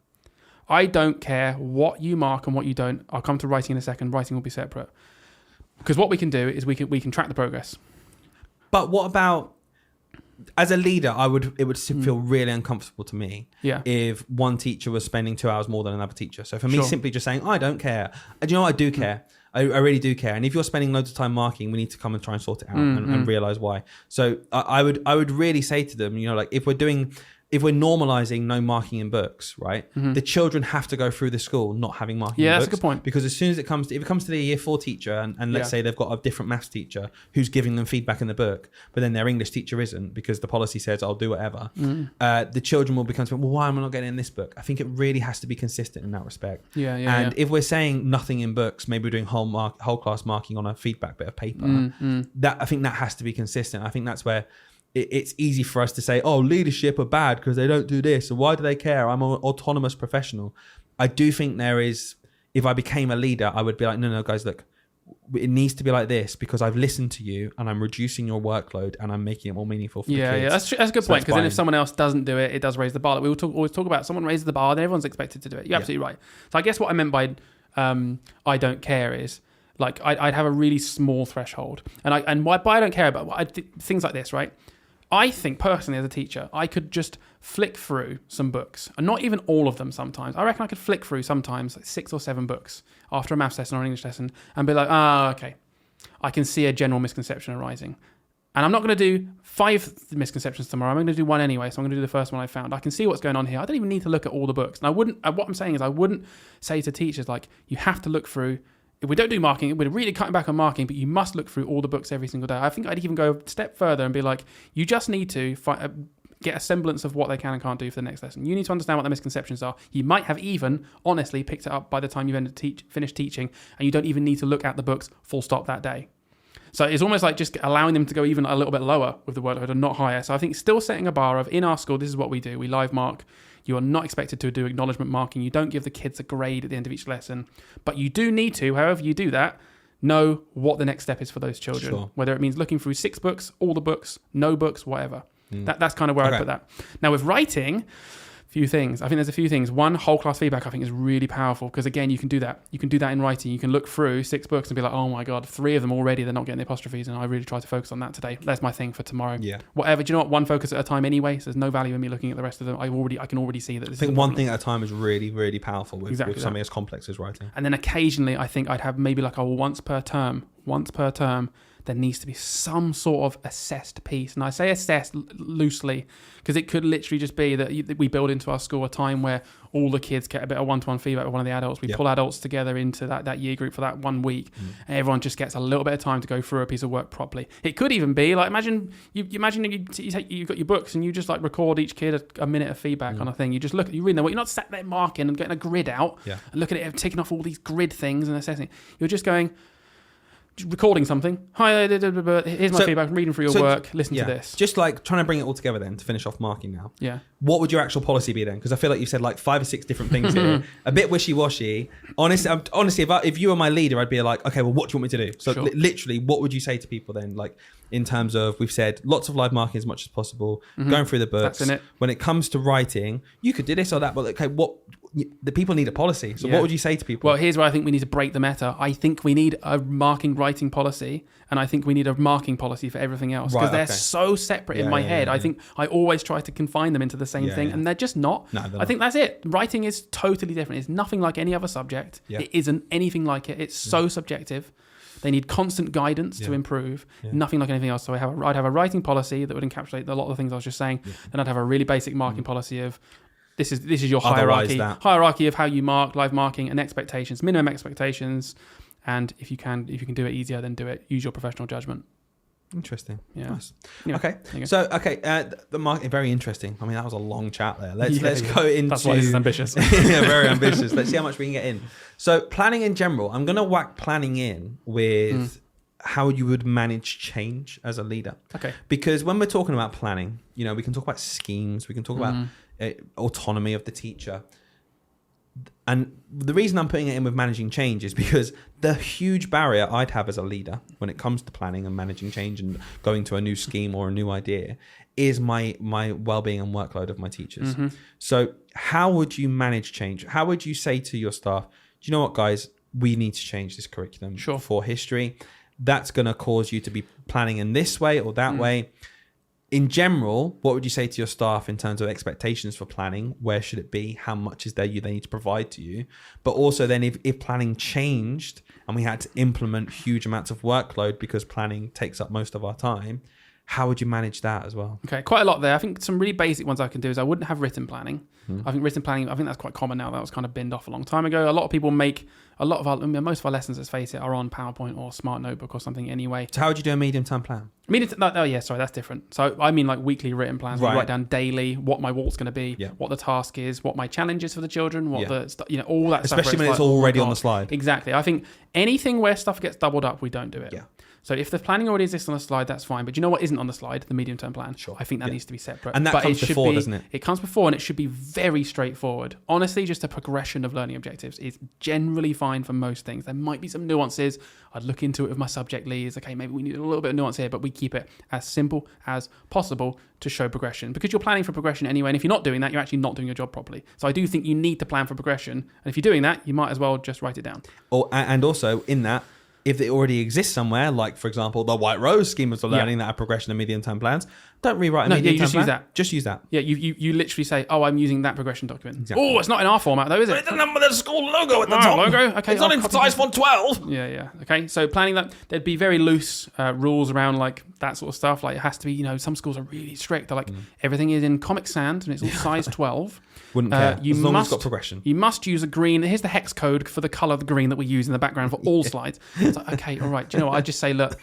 I don't care what you mark and what you don't. I'll come to writing in a second. Writing will be separate. Because what we can do is we can track the progress.
But what about, as a leader, it would feel really uncomfortable to me if one teacher was spending 2 hours more than another teacher. So for me, simply just saying, I don't care. And you know what? I do care. I really do care. And if you're spending loads of time marking, we need to come and try and sort it out and realize why. So I would really say to them, if we're normalizing no marking in books, right? The children have to go through the school not having marking in books.
Yeah, that's a good point.
Because as soon as it comes to the year 4 teacher, and let's say they've got a different maths teacher who's giving them feedback in the book, but then their English teacher isn't because the policy says I'll do whatever, the children will become, well, why am I not getting in this book? I think it really has to be consistent in that respect. If we're saying nothing in books, maybe we're doing whole class marking on a feedback bit of paper. I think that has to be consistent. I think that's where it's easy for us to say, leadership are bad because they don't do this. So why do they care? I'm an autonomous professional. I do think there is, if I became a leader, I would be like, no, guys, look, it needs to be like this because I've listened to you and I'm reducing your workload and I'm making it more meaningful for the kids. Yeah, that's a good point, because then if someone else doesn't do it, it does raise the bar. Like we always talk about someone raises the bar, then everyone's expected to do it. You're absolutely right. So I guess what I meant by I don't care is, I'd have a really small threshold. And why I don't care about things like this, right? I think personally as a teacher, I could just flick through some books, and not even all of them sometimes. I reckon I could flick through sometimes 6 or 7 books after a maths lesson or an English lesson and be like, okay, I can see a general misconception arising. And I'm not going to do 5 misconceptions tomorrow. I'm going to do one anyway, so I'm going to do the first one I found. I can see what's going on here. I don't even need to look at all the books. And what I'm saying is I wouldn't say to teachers, you have to look through. If we don't do marking, we're really cutting back on marking, but you must look through all the books every single day. I think I'd even go a step further and be like, you just need to get a semblance of what they can and can't do for the next lesson. You need to understand what the misconceptions are. You might have even, honestly, picked it up by the time you've finished teaching, and you don't even need to look at the books full stop that day. So it's almost like just allowing them to go even a little bit lower with the workload and not higher. So I think still setting a bar of, in our school, this is what we do. We live mark. You are not expected to do acknowledgement marking. You don't give the kids a grade at the end of each lesson. But you do need to, however you do that, know what the next step is for those children. Sure. Whether it means looking through 6 books, all the books, no books, whatever. That's kind of where I put that. Now with writing, few things. I think there's a few things. One, whole class feedback I think is really powerful because again, you can do that. You can do that in writing. You can look through 6 books and be like, oh my God, 3 of them already, they're not getting the apostrophes, and I really try to focus on that today. That's my thing for tomorrow. Yeah. Whatever. Do you know what? One focus at a time anyway, so there's no value in me looking at the rest of them. I can already see that this I think one thing at a time is really, really powerful with something as complex as writing.
And then occasionally I think I'd have maybe like a once per term, there needs to be some sort of assessed piece. And I say assessed loosely because it could literally just be that we build into our school a time where all the kids get a bit of one-to-one feedback with one of the adults. We pull adults together into that year group for that 1 week, and everyone just gets a little bit of time to go through a piece of work properly. It could even be like, imagine you've got your books and you just like record each kid a minute of feedback on a thing. You just look at, you read them. You're not sat there marking and getting a grid out and looking at it, taking off all these grid things and assessing. You're just going, recording something. Hi, here's my feedback. I'm reading through your work. Listen to this.
Just like trying to bring it all together then to finish off marking now.
Yeah.
What would your actual policy be then? Because I feel like you said like 5 or 6 different things here. A bit wishy-washy. Honestly, if you were my leader, I'd be like, okay, well, what do you want me to do? So literally, what would you say to people then? Like in terms of, we've said lots of live marking as much as possible, going through the books.
That's in it.
When it comes to writing, you could do this or that, but okay, the people need a policy. So what would you say to people?
Well, here's where I think we need to break the meta. I think we need a marking writing policy, and I think we need a marking policy for everything else, because they're so separate in my head. I think I always try to confine them into the same thing, and they're just not.
No,
I think that's it. Writing is totally different. It's nothing like any other subject. It isn't anything like it. It's so subjective. They need constant guidance to improve. Nothing like anything else. So I'd have a writing policy that would encapsulate a lot of the things I was just saying. Then I'd have a really basic marking policy of, this is your hierarchy of how you mark, live marking, and expectations, minimum expectations. And if you can do it easier, then do it. Use your professional judgment.
Interesting.
Yeah.
Nice.
Yeah.
Okay. So the market, very interesting. I mean, that was a long chat there. Let's go into.
That's why this is ambitious.
Yeah, very ambitious. Let's see how much we can get in. So planning in general, I'm going to whack planning in with how you would manage change as a leader.
Okay.
Because when we're talking about planning, we can talk about schemes, we can talk about autonomy of the teacher. And the reason I'm putting it in with managing change is because the huge barrier I'd have as a leader when it comes to planning and managing change and going to a new scheme or a new idea is my well-being and workload of my teachers. So how would you manage change? How would you say to your staff, do you know what, guys, we need to change this curriculum for history. That's going to cause you to be planning in this way or that way. In general, what would you say to your staff in terms of expectations for planning? Where should it be? How much is there they need to provide to you? But also then if planning changed and we had to implement huge amounts of workload because planning takes up most of our time, how would you manage that as well?
Okay, quite a lot there. I think some really basic ones I can do is I wouldn't have written planning. I think written planning, that's quite common now. That was kind of binned off a long time ago. A lot of people make most of our lessons, let's face it, are on PowerPoint or Smart Notebook or something anyway.
So how would you do a medium-term plan?
That's different. So I mean like weekly written plans. Right. We write down daily what my walk's going to be, what the task is, what my challenge is for the children, all that stuff.
Especially when it's already on the slide.
Exactly. I think anything where stuff gets doubled up, we don't do it. Yeah. So if the planning already exists on the slide, that's fine. But you know what isn't on the slide? The medium-term plan. Sure. I think that needs to be separate.
And that comes before, doesn't it?
It comes before, and it should be very straightforward. Honestly, just a progression of learning objectives is generally fine for most things. There might be some nuances. I'd look into it with my subject leads. Okay, maybe we need a little bit of nuance here, but we keep it as simple as possible to show progression. Because you're planning for progression anyway, and if you're not doing that, you're actually not doing your job properly. So I do think you need to plan for progression. And if you're doing that, you might as well just write it down.
And also, in that, if it already exists somewhere, like, for example, the White Rose scheme of learning that are progression and medium-term plans, don't rewrite a medium-term plan. Use that. Just use that.
Yeah, you literally say, I'm using that progression document. Exactly. Oh, it's not in our format, though, is it?
But it doesn't have the school logo at the top.
Logo? Okay.
It's not in size font 12.
Yeah. Okay, so planning that, there'd be very loose rules around, like, that sort of stuff. Like, it has to be, some schools are really strict. They're like, everything is in Comic Sans, and it's all size 12.
Wouldn't care, as long as it's got progression.
You must use a green. Here's the hex code for the colour of the green that we use in the background for all slides. It's like, okay, all right. Do you know what? I just say, look,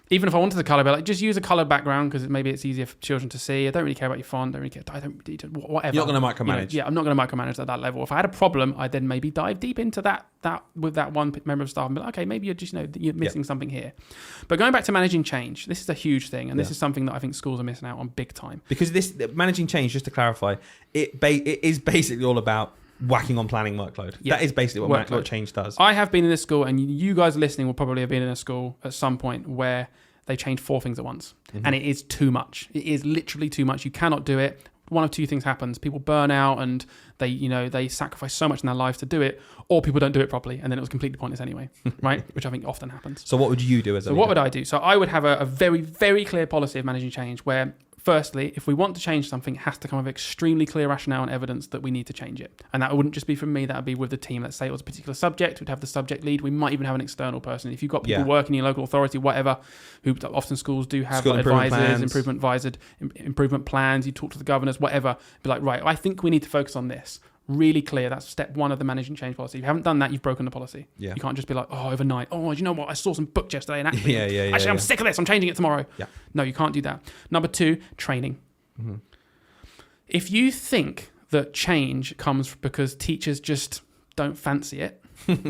even if I wanted the colour, but just use a coloured background because maybe it's easier for children to see. I don't really care about your font. Whatever.
You're not going to micromanage.
I'm not going to micromanage at that level. If I had a problem, I'd then maybe dive deep into that with that one member of staff and be like, okay, maybe you're just you're missing something here. But going back to managing change, this is a huge thing, and this is something that I think schools are missing out on big time.
Because this managing change, just to clarify, it is basically all about whacking on planning workload. Yeah. That is basically what change does.
I have been in a school, and you guys listening will probably have been in a school at some point where they change 4 things at once. And it is too much. It is literally too much. You cannot do it. One of 2 things happens. People burn out and they sacrifice so much in their lives to do it, or people don't do it properly, and then it was completely pointless anyway, right? Which I think often happens.
So what would you do as a leader?
What would I do? So I would have a very, very clear policy of managing change where firstly, if we want to change something, it has to come with extremely clear rationale and evidence that we need to change it. And that wouldn't just be from me, that would be with the team. Let's say it was a particular subject, we'd have the subject lead. We might even have an external person. If you've got people working in your local authority, whatever, who often schools do have advisors, improvement plans, you talk to the governors, whatever, be like, right, I think we need to focus on this. Really clear. That's step one of the managing change policy. If you haven't done that, you've broken the policy. Yeah. You can't just be like, oh, overnight. Oh, you know what? I saw some books yesterday and actually, I'm sick of this. I'm changing it tomorrow. Yeah. No, you can't do that. Number 2, training. Mm-hmm. If you think that change comes because teachers just don't fancy it,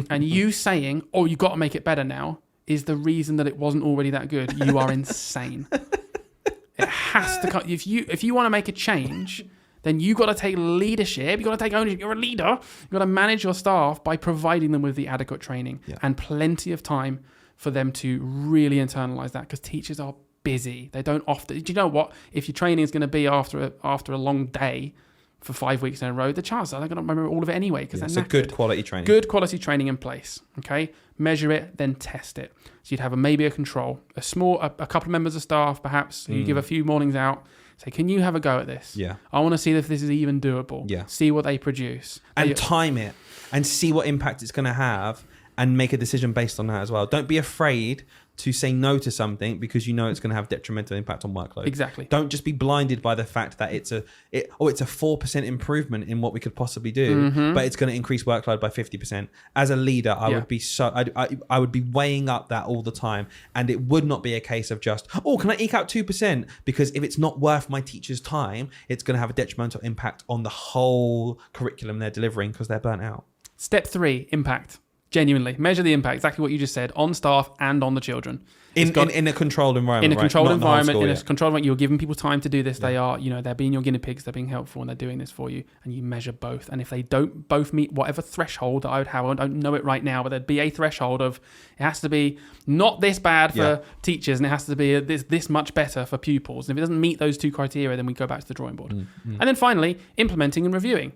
and you saying, oh, you got to make it better now, is the reason that it wasn't already that good, you are insane. It has to come. If you want to make a change, then you got to take leadership. You got to take ownership. You're a leader. You got to manage your staff by providing them with the adequate training and plenty of time for them to really internalize that, because teachers are busy. They don't often. Do you know what? If your training is going to be after a long day for 5 weeks in a row, the chances are they're going to remember all of it anyway, because
it's a good quality training.
Good quality training in place. Okay, measure it, then test it. So you'd have maybe a control, a couple of members of staff, perhaps. You give a few mornings out. Say, can you have a go at this? Yeah. I want to see if this is even doable. Yeah. See what they produce.
And time it and see what impact it's going to have and make a decision based on that as well. Don't be afraid to say no to something because you know it's going to have detrimental impact on workload.
Exactly.
Don't just be blinded by the fact that it's a 4% improvement in what we could possibly do, but it's going to increase workload by 50%. As a leader, I would be weighing up that all the time, and it would not be a case of just, oh, can I eke out 2%? Because if it's not worth my teacher's time, it's going to have a detrimental impact on the whole curriculum they're delivering because they're burnt out.
Step 3, impact. Genuinely measure the impact, exactly what you just said, on staff and on the children.
In a controlled environment.
In a controlled environment, controlled environment, you're giving people time to do this. Yeah. They're being your guinea pigs, they're being helpful, and they're doing this for you, and you measure both. And if they don't both meet whatever threshold that I would have, I don't know it right now, but there'd be a threshold of, it has to be not this bad for teachers, and it has to be this much better for pupils. And if it doesn't meet those 2 criteria, then we go back to the drawing board. And then finally, implementing and reviewing.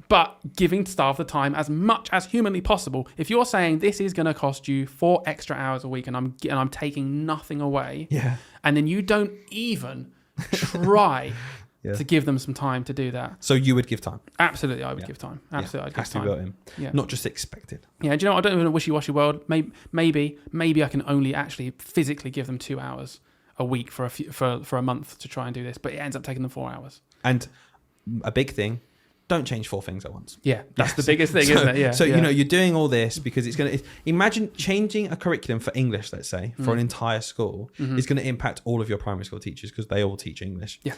But giving staff the time as much as humanly possible. If you're saying this is going to cost you 4 extra hours a week, and I'm taking nothing away, and then you don't even try to give them some time to do that.
So you would give time?
Absolutely, I would give time. Absolutely, I'd give time.
Has to be built in, not just expected.
Yeah, do you know what? I don't live in a wishy-washy world. Maybe I can only actually physically give them 2 hours a week for a month to try and do this, but it ends up taking them 4 hours.
And a big thing, don't change 4 things at once.
Yeah, that's the biggest thing, isn't it? Yeah.
So, you're doing all this because it's going to... Imagine changing a curriculum for English, let's say, for an entire school, is going to impact all of your primary school teachers because they all teach English. Yeah.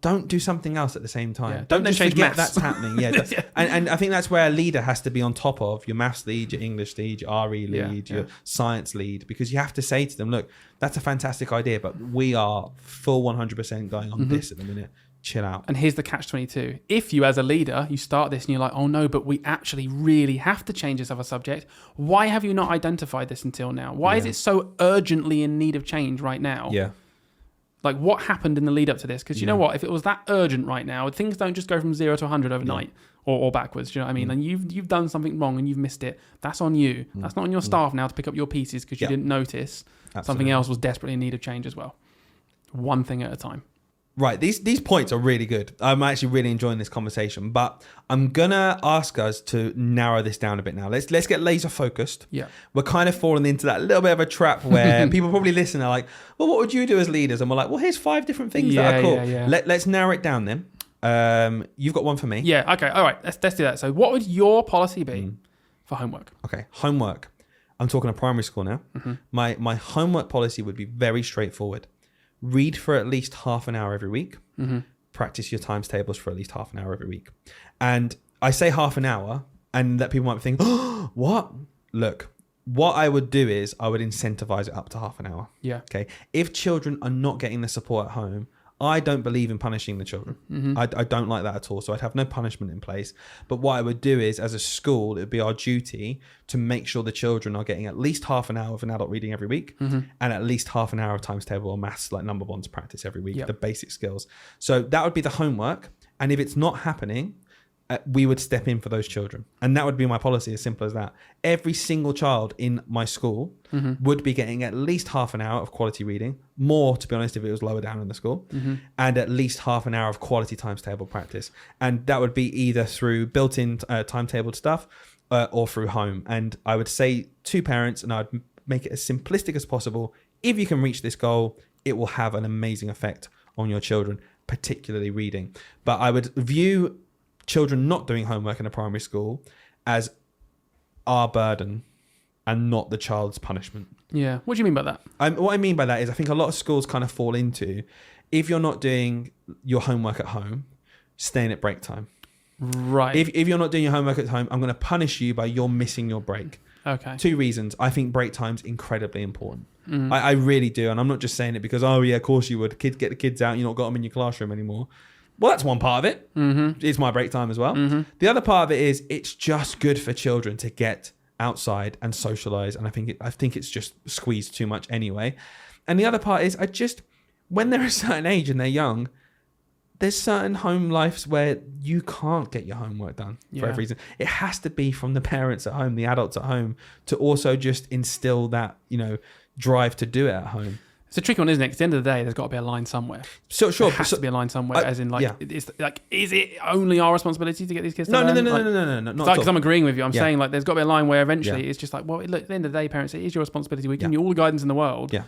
Don't do something else at the same time. Yeah.
Don't just forget
that's happening. Yeah. And I think that's where a leader has to be on top of your maths lead, your English lead, your RE lead, your science lead, because you have to say to them, look, that's a fantastic idea, but we are full 100% going on this at the minute. Chill out.
And here's the catch-22. If you, as a leader, you start this and you're like, oh no, but we actually really have to change this other subject, why have you not identified this until now? Why is it so urgently in need of change right now? Yeah. Like, what happened in the lead up to this? Because you know what? If it was that urgent right now, things don't just go from 0 to 100 overnight or backwards. Do you know what I mean? And you've done something wrong and you've missed it. That's on you. That's not on your staff now to pick up your pieces because you didn't notice something else was desperately in need of change as well. One thing at a time.
Right, these points are really good. I'm actually really enjoying this conversation, but I'm gonna ask us to narrow this down a bit now. Let's get laser focused. Yeah, we're kind of falling into that little bit of a trap where people probably listen are like, well, what would you do as leaders? And we're like, well, here's 5 different things that are cool. Let's narrow it down then. You've got one for me.
Yeah. Okay. All right. Let's do that. So, what would your policy be for homework?
Okay, homework. I'm talking a primary school now. My homework policy would be very straightforward. Read for at least half an hour every week. Practice your times tables for at least half an hour every week. And I say half an hour, and that people might think, oh, what? Look, what I would do is I would incentivize it up to half an hour. Yeah. Okay. If children are not getting the support at home, I don't believe in punishing the children. I don't like that at all. So I'd have no punishment in place. But what I would do is, as a school, it would be our duty to make sure the children are getting at least half an hour of an adult reading every week and at least half an hour of times table or maths, like number ones practice every week, the basic skills. So that would be the homework. And if it's not happening, we would step in for those children. And that would be my policy, as simple as that. Every single child in my school would be getting at least half an hour of quality reading, more, to be honest, if it was lower down in the school, and at least half an hour of quality times table practice. And that would be either through built-in timetabled stuff or through home. And I would say to parents, and I'd make it as simplistic as possible, if you can reach this goal, it will have an amazing effect on your children, particularly reading. But I would view children not doing homework in a primary school as our burden and not the child's punishment.
Yeah. What do you mean by that?
What I mean by that is I think a lot of schools kind of fall into, if you're not doing your homework at home, staying at break time.
Right.
If you're not doing your homework at home, I'm going to punish you by you're missing your break.
Okay.
2 reasons. I think break time's incredibly important. I really do. And I'm not just saying it because, oh yeah, of course you would. Get the kids out. You're not got them in your classroom anymore. Well, that's one part of it. It's my break time as well. The other part of it is it's just good for children to get outside and socialize. And I think it's just squeezed too much anyway. And the other part is when they're a certain age and they're young, there's certain home lives where you can't get your homework done for every reason. It has to be from the parents at home, the adults at home, to also just instill that, drive to do it at home.
It's a tricky one, isn't it? 'Cause at the end of the day, there's got to be a line somewhere.
So sure,
there has to be a line somewhere, as in it's like, is it only our responsibility to get these kids to
No,
learn?
no, not at all.
Because I'm agreeing with you. I'm saying like there's got to be a line where eventually it's just like, well, look, at the end of the day, parents, it is your responsibility. We're giving you all the guidance in the world.
Yeah.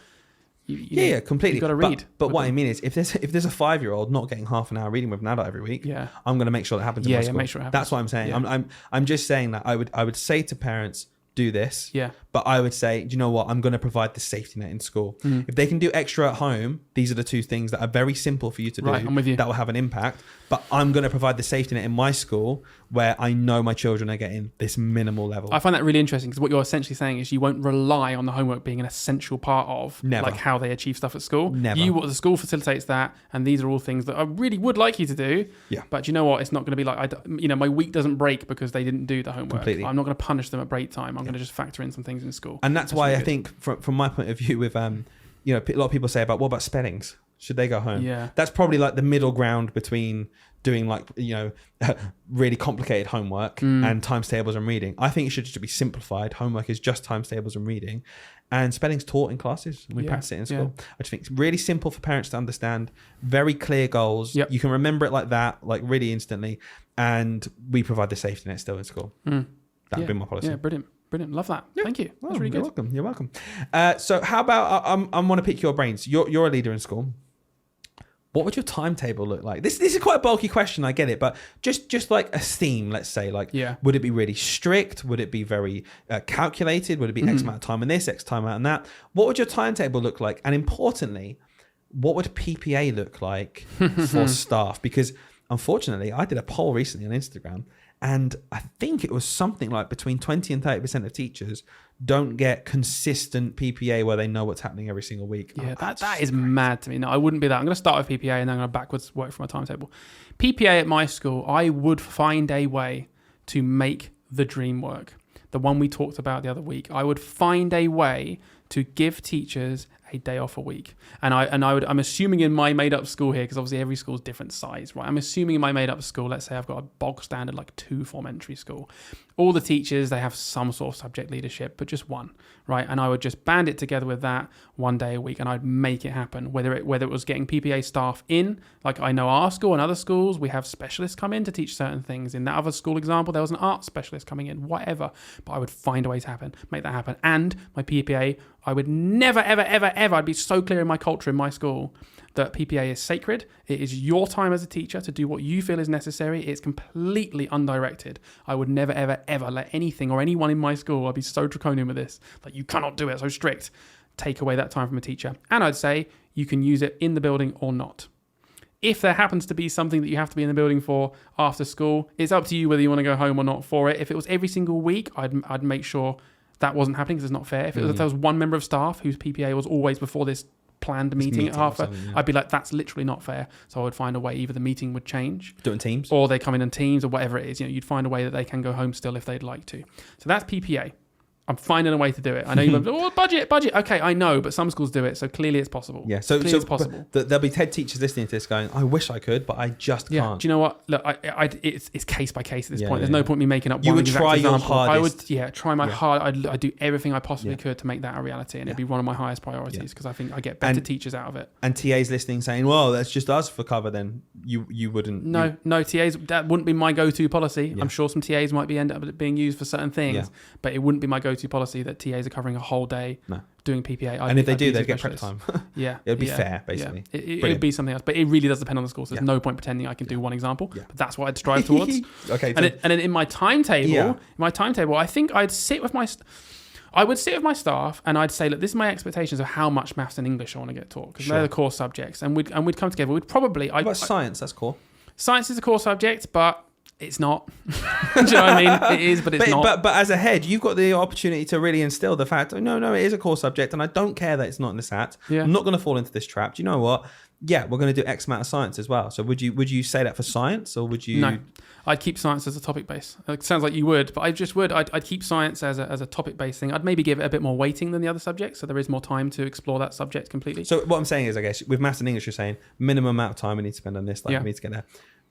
You
Completely.
You've got to read.
But what I mean is, if there's a 5-year-old not getting half an hour reading with an adult every week, I'm going to make sure that happens in my school.
Make sure it happens.
That's what I'm saying.
Yeah.
I'm just saying that I would say to parents, do this.
Yeah.
But I would say, do you know what? I'm going to provide the safety net in school. If they can do extra at home, these are the 2 things that are very simple for you to do.
Right, I'm with you.
That will have an impact. But I'm going to provide the safety net in my school where I know my children are getting this minimal level.
I find that really interesting because what you're essentially saying is you won't rely on the homework being an essential part of like how they achieve stuff at school.
Never.
The school facilitates that, and these are all things that I really would like you to do.
Yeah.
But you know what? It's not going to be like my week doesn't break because they didn't do the homework.
Completely.
I'm not going to punish them at break time. I'm going to just factor in some things in school.
And that's why really I think from my point of view with a lot of people say about what about spellings? Should they go home?
Yeah.
That's probably like the middle ground between doing really complicated homework and times tables and reading. I think it should just be simplified. Homework is just times tables and reading, and spelling's taught in classes. We practice it in school. I just think it's really simple for parents to understand. Very clear goals.
Yep.
You can remember it like that, like really instantly, and we provide the safety net still in school. That would be my policy.
Yeah, brilliant. Love that. Thank you. That's really good.
You're welcome. So how about I want to pick your brains. You're a leader in school. What would your timetable look like? This is quite a bulky question, I get it, but just like a theme, let's say, would it be really strict? Would it be very calculated? Would it be X amount of time on this, X time on that? What would your timetable look like? And importantly, what would PPA look like for staff? Because unfortunately, I did a poll recently on Instagram, and I think it was something like between 20 and 30% of teachers don't get consistent PPA where they know what's happening every single week.
Yeah, that is mad to me. No, I wouldn't be that. I'm going to start with PPA and then I'm going to backwards work from my timetable. PPA at my school, I would find a way to make the dream work. The one we talked about the other week. I would find a way to give teachers a day off a week. I'm assuming in my made up school here, because obviously every school is different size, right? I'm assuming in my made up school, let's say I've got a bog standard like 2 form entry school. All the teachers, they have some sort of subject leadership, but just one, right? And I would just band it together with that one day a week, and I'd make it happen. Whether it was getting PPA staff in, like I know our school and other schools, we have specialists come in to teach certain things. In that other school example, there was an art specialist coming in, whatever. But I would find a way to make that happen. And my PPA, I would never, ever, ever, ever, I'd be so clear in my culture in my school that PPA is sacred. It is your time as a teacher to do what you feel is necessary. It's completely undirected. I would never, ever, ever let anything or anyone in my school, I'd be so draconian with this, like you cannot do it, so strict, take away that time from a teacher. And I'd say you can use it in the building or not. If there happens to be something that you have to be in the building for after school, it's up to you whether you want to go home or not for it. If it was every single week, I'd make sure that wasn't happening because it's not fair. If there was one member of staff whose PPA was always before this planned meeting at half, I'd be like, that's literally not fair. So I would find a way, either the meeting would change,
do it in teams,
or they come in teams or whatever it is. You'd find a way that they can go home still if they'd like to. So that's PPA. I'm finding a way to do it. I know you're like, budget. Okay, I know, but some schools do it, so clearly it's possible.
Yeah, so
it's possible.
There'll be TED teachers listening to this going, I wish I could, but I just can't.
Do you know what? Look, it's case by case at this point. There's no point in me making up
you
one
would
exact
try
example.
your hardest.
I would, try my hard. I'd do everything I possibly could to make that a reality, and it'd be one of my highest priorities because I think I get better teachers out of it.
And TAs listening saying, well, that's just us for cover, then you wouldn't.
No, TAs, that wouldn't be my go-to policy. I'm sure some TAs might end up being used for certain things, but it wouldn't be my go-to policy that TAs are covering a whole day doing PPA.
And if they do, they'd get prep time.
Yeah.
It would be fair, basically.
Yeah. It would be something else, but it really does depend on the school. So there's no point pretending I can do one example, but that's what I'd strive towards.
Okay.
And then in my timetable, I think I would sit with my staff and I'd say, look, this is my expectations of how much maths and English I want to get taught because they're the core subjects, and we'd come together. We'd probably.
What about science? That's cool.
Science is a core subject, but it's not. Do you know what I mean? It is, but it's not.
But as a head, you've got the opportunity to really instill the fact, no, it is a core subject, and I don't care that it's not in the SAT.
Yeah.
I'm not going to fall into this trap. Do you know what? Yeah, we're going to do X amount of science as well. So would you say that for science, or would you?
No, I'd keep science as a topic base. It sounds like you would, but I just would. I'd keep science as a topic based thing. I'd maybe give it a bit more weighting than the other subjects, so there is more time to explore that subject completely.
So what I'm saying is, I guess with maths and English, you're saying minimum amount of time we need to spend on this. We need to get there.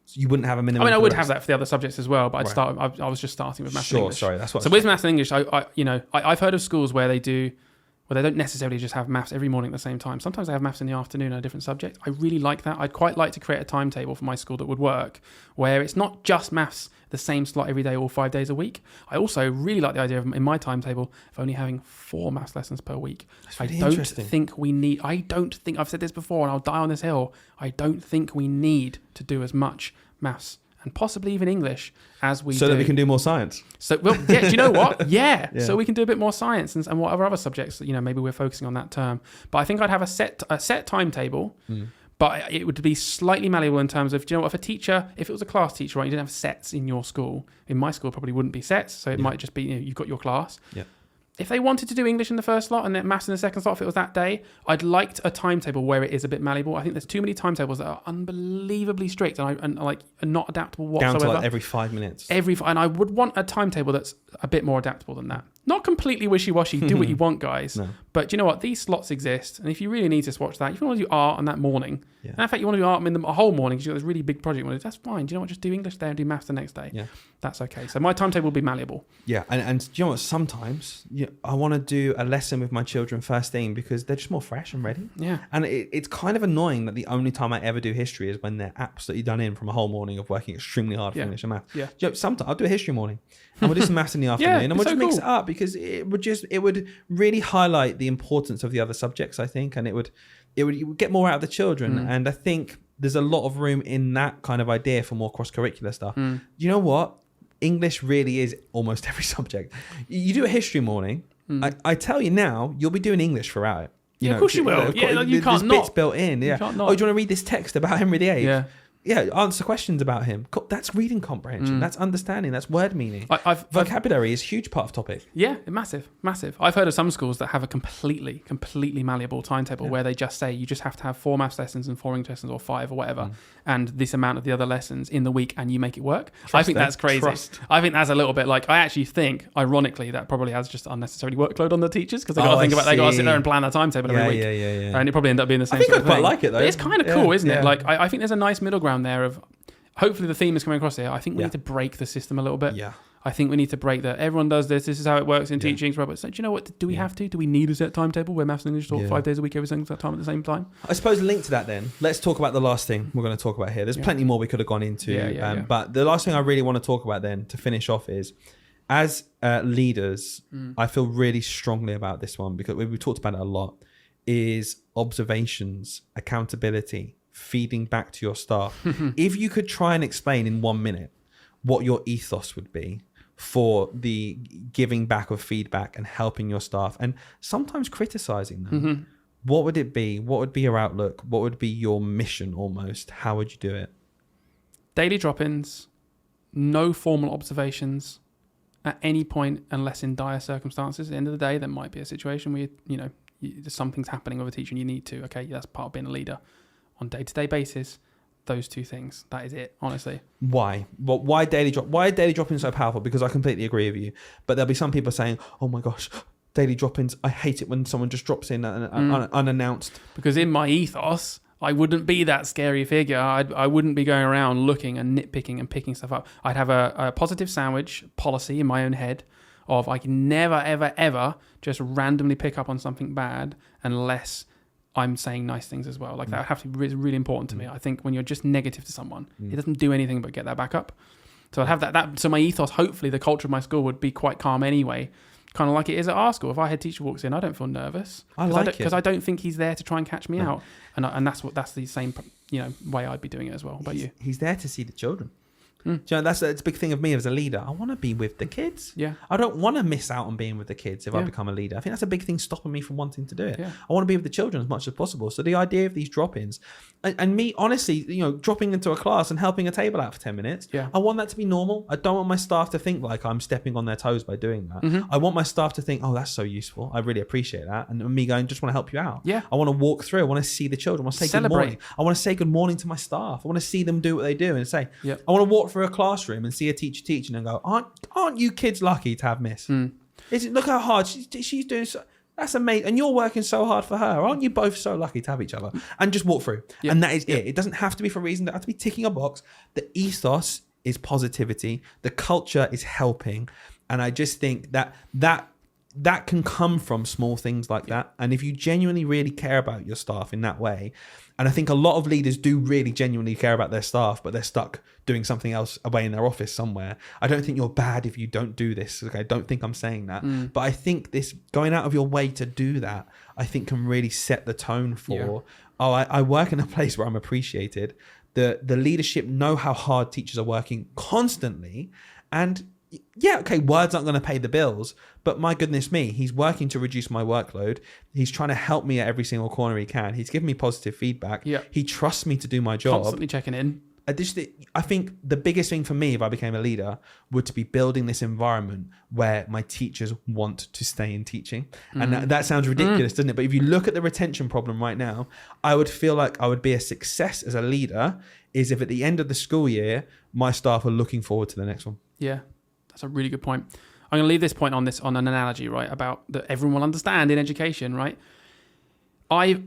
So you wouldn't have a minimum.
I mean, I would have that for the other subjects as well, but I'd start. I was just starting with maths and English.
Sorry, that's what.
So with maths and English, I've heard of schools where they don't necessarily just have maths every morning at the same time. Sometimes they have maths in the afternoon on a different subject. I really like that. I'd quite like to create a timetable for my school that would work, where it's not just maths the same slot every day, all 5 days a week. I also really like the idea of, in my timetable, of only having 4 maths lessons per week.
Really
I don't think I've said this before, and I'll die on this hill. I don't think we need to do as much maths and possibly even English as we do.
So that we can do more science.
So, do you know what? Yeah. So we can do a bit more science and whatever other subjects, maybe we're focusing on that term. But I think I'd have a set timetable, but it would be slightly malleable in terms of, if a teacher, if it was a class teacher, right, you didn't have sets in your school. In my school, probably wouldn't be sets. So it might just be, you've got your class.
Yeah.
If they wanted to do English in the first slot and then maths in the second slot, if it was that day, I'd like a timetable where it is a bit malleable. I think there's too many timetables that are unbelievably strict and not adaptable whatsoever.
Down to every 5 minutes.
And I would want a timetable that's a bit more adaptable than that. Not completely wishy-washy, do what you want, guys.
No.
But you know what? These slots exist. And if you really need to watch that, if you want to do art on that morning, and in fact, you want to do art in the whole morning because you've got this really big project you want to do, that's fine. Do you know what? Just do English there and do maths the next day.
Yeah.
That's okay. So my timetable will be malleable.
Yeah. And do you know what? Sometimes I want to do a lesson with my children first thing because they're just more fresh and ready.
Yeah.
And it's kind of annoying that the only time I ever do history is when they're absolutely done in from a whole morning of working extremely hard for English and math.
Yeah.
Sometimes I'll do a history morning and we'll do some maths in the afternoon and we'll just mix it up because it would really highlight the importance of the other subjects, I think, and it would get more out of the children. And I think there's a lot of room in that kind of idea for more cross-curricular stuff. You know what? English really is almost every subject. You do a history morning. I tell you now, you'll be doing English throughout it.
Of course you will. You can't not.
There's bits built in. Yeah.
Oh, do
you want to read this text about Henry VIII? Yeah, answer questions about him. That's reading comprehension. That's understanding. That's word meaning. Vocabulary is a huge part of topic.
Yeah, massive. I've heard of some schools that have a completely malleable timetable where they just say you just have to have 4 maths lessons and 4 English lessons or 5 or whatever, and this amount of the other lessons in the week, and you make it work. I think that's crazy. I think that's a little bit like, I actually think, ironically, that probably has just unnecessary workload on the teachers because they got to think about, they got to sit there and plan their timetable every week.
Yeah.
And it probably end up being the same.
I think
sort
I quite
thing.
like it though.
But it's kind of cool, isn't it? Like I think there's a nice middle ground there of, hopefully the theme is coming across here. I think we need to break the system a little bit.
Yeah.
I think we need to break that. Everyone does this. This is how it works in teaching. But so, do you know what? Do we have to? Do we need a set timetable where maths and English taught 5 days a week every single time at the same time?
I suppose linked to that then, let's talk about the last thing we're going to talk about here. There's plenty more we could have gone into. But the last thing I really want to talk about then to finish off is, as leaders, I feel really strongly about this one because we've talked about it a lot, is observations, accountability, feeding back to your staff. If you could try and explain in 1 minute what your ethos would be for the giving back of feedback and helping your staff and sometimes criticizing them, what would it be? What would be your outlook? What would be your mission almost? How would you do it?
Daily drop-ins, no formal observations at any point unless in dire circumstances. At the end of the day, there might be a situation where, something's happening with a teacher and you need to. Okay, that's part of being a leader. On day-to-day basis, those two things. That is it, honestly.
Why? Why daily drop? Why are daily drop-ins so powerful? Because I completely agree with you. But there'll be some people saying, "Oh my gosh, daily drop-ins. I hate it when someone just drops in unannounced."
Because in my ethos, I wouldn't be that scary figure. I wouldn't be going around looking and nitpicking and picking stuff up. I'd have a positive sandwich policy in my own head of I can never, ever, ever just randomly pick up on something bad unless I'm saying nice things as well. Like that would have to be really important to me. I think when you're just negative to someone, it doesn't do anything but get that back up. So I'd have that. So my ethos, hopefully the culture of my school would be quite calm anyway. Kind of like it is at our school. If our head teacher walks in, I don't feel nervous. Because I don't think he's there to try and catch me out. And that's the same way I'd be doing it as well. What about you?
He's there to see the children. Do you know, that's a big thing of me as a leader. I want to be with the kids.
Yeah.
I don't want to miss out on being with the kids if I become a leader. I think that's a big thing stopping me from wanting to do it.
Yeah.
I want to be with the children as much as possible. So the idea of these drop-ins and me, honestly, dropping into a class and helping a table out for 10 minutes, I want that to be normal. I don't want my staff to think like I'm stepping on their toes by doing that. I want my staff to think, oh, that's so useful. I really appreciate that. And me going, just want to help you out.
Yeah.
I want to walk through. I want to see the children. I want to say good morning. I want to say good morning to my staff. I want to see them do what they do and say, I want to walk through a classroom and see a teacher teaching and go, aren't you kids lucky to have Miss? Look how hard she's doing. That's amazing. And you're working so hard for her. Aren't you both so lucky to have each other? And just walk through. And that is it. It doesn't have to be for a reason. It doesn't have to be ticking a box. The ethos is positivity. The culture is helping. And I just think that can come from small things like that. And if you genuinely really care about your staff in that way, and I think a lot of leaders do really genuinely care about their staff, but they're stuck doing something else away in their office somewhere. I don't think you're bad if you don't do this. Okay, I don't think I'm saying that. But I think this going out of your way to do that, I think can really set the tone for, I work in a place where I'm appreciated. The leadership know how hard teachers are working constantly. And words aren't going to pay the bills, but my goodness me, he's working to reduce my workload. He's trying to help me at every single corner he can. He's giving me positive feedback. He trusts me to do my job.
Constantly checking in.
I think the biggest thing for me, if I became a leader, would to be building this environment where my teachers want to stay in teaching. And that sounds ridiculous, doesn't it? But if you look at the retention problem right now, I would feel like I would be a success as a leader is if at the end of the school year, my staff are looking forward to the next one.
Yeah. That's a really good point. I'm going to leave this point on an analogy, right, about that everyone will understand in education, right? I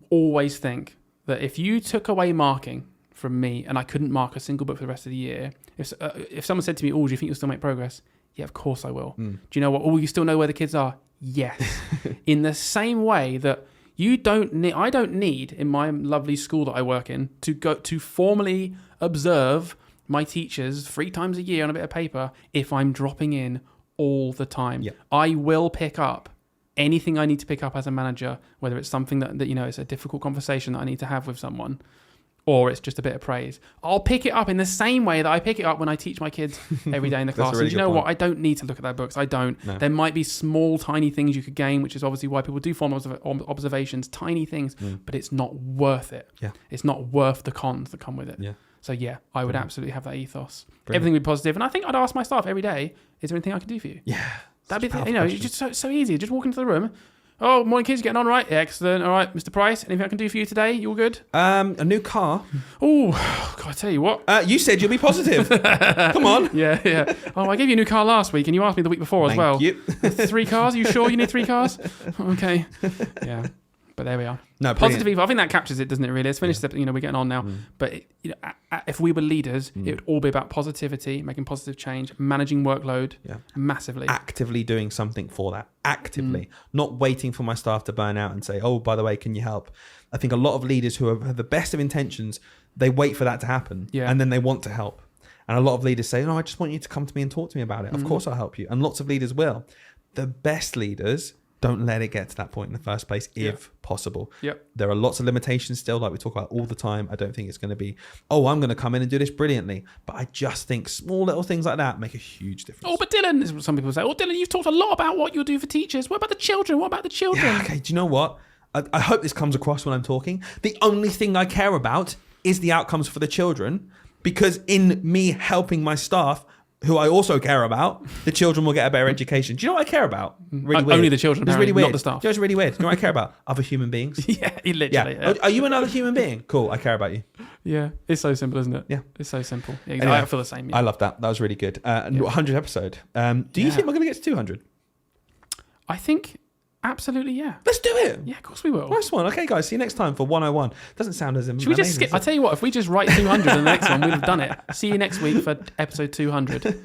always think that if you took away marking from me and I couldn't mark a single book for the rest of the year, if someone said to me, "Oh, do you think you'll still make progress?" Yeah, of course I will. Do you know what? Oh, you still know where the kids are? Yes. In the same way that I don't need in my lovely school that I work in to go to formally observe my teachers 3 times a year on a bit of paper if I'm dropping in all the time. I will pick up anything I need to pick up as a manager, whether it's something that it's a difficult conversation that I need to have with someone, or it's just a bit of praise. I'll pick it up in the same way that I pick it up when I teach my kids every day in the class. Really, and you know what? I don't need to look at their books. I don't. No. There might be small, tiny things you could gain, which is obviously why people do form observations, tiny things, but it's not worth it. It's not worth the cons that come with it. So I would absolutely have that ethos. Brilliant. Everything would be positive. And I think I'd ask my staff every day, is there anything I can do for you?
Yeah.
That'd be, it's just so easy. Just walk into the room. Oh, morning kids, getting on right? Excellent. All right, Mr. Price, anything I can do for you today? You all good?
A new car.
Oh, God, I tell you what.
You said you'll be positive. Come on.
Yeah. Oh, I gave you a new car last week and you asked me the week before as well.
Thank you.
3 cars? Are you sure you need 3 cars? Okay. Yeah. But there we are.
No,
positive ethos. I think that captures it, doesn't it? Really, it's finished. We're getting on now. But if we were leaders, it would all be about positivity, making positive change, managing workload, massively,
actively doing something for that. Actively, not waiting for my staff to burn out and say, "Oh, by the way, can you help?" I think a lot of leaders who have the best of intentions, they wait for that to happen, and then they want to help. And a lot of leaders say, "No, I just want you to come to me and talk to me about it. Of course, I'll help you." And lots of leaders will. The best leaders don't let it get to that point in the first place, if possible. There are lots of limitations still, like we talk about all the time. I don't think it's going to be, I'm going to come in and do this brilliantly. But I just think small little things like that make a huge difference.
Oh, but Dylan, some people say, Dylan, you've talked a lot about what you'll do for teachers. What about the children?
Yeah, okay, do you know what? I hope this comes across when I'm talking. The only thing I care about is the outcomes for the children, because in me helping my staff, who I also care about, the children will get a better education. Do you know what I care about? Really weird.
Only the children,
it's really weird.
Not the staff.
Do you know what's really weird? Do you know what I care about? Other human beings.
Literally.
Yeah. Are you another human being? Cool, I care about you.
Yeah, it's so simple, isn't it?
Yeah.
It's so simple. Yeah,
Anyway,
I feel the same. Yeah.
I love that. That was really good. 100 episode. Do you think we're going to get to 200?
I think absolutely, yeah.
Let's do it.
Yeah, of course we will.
Nice one. Okay, guys. See you next time for 101. Doesn't sound as
Should we just skip? I tell you what, if we just write 200 in the next one, we'd have done it. See you next week for episode 200.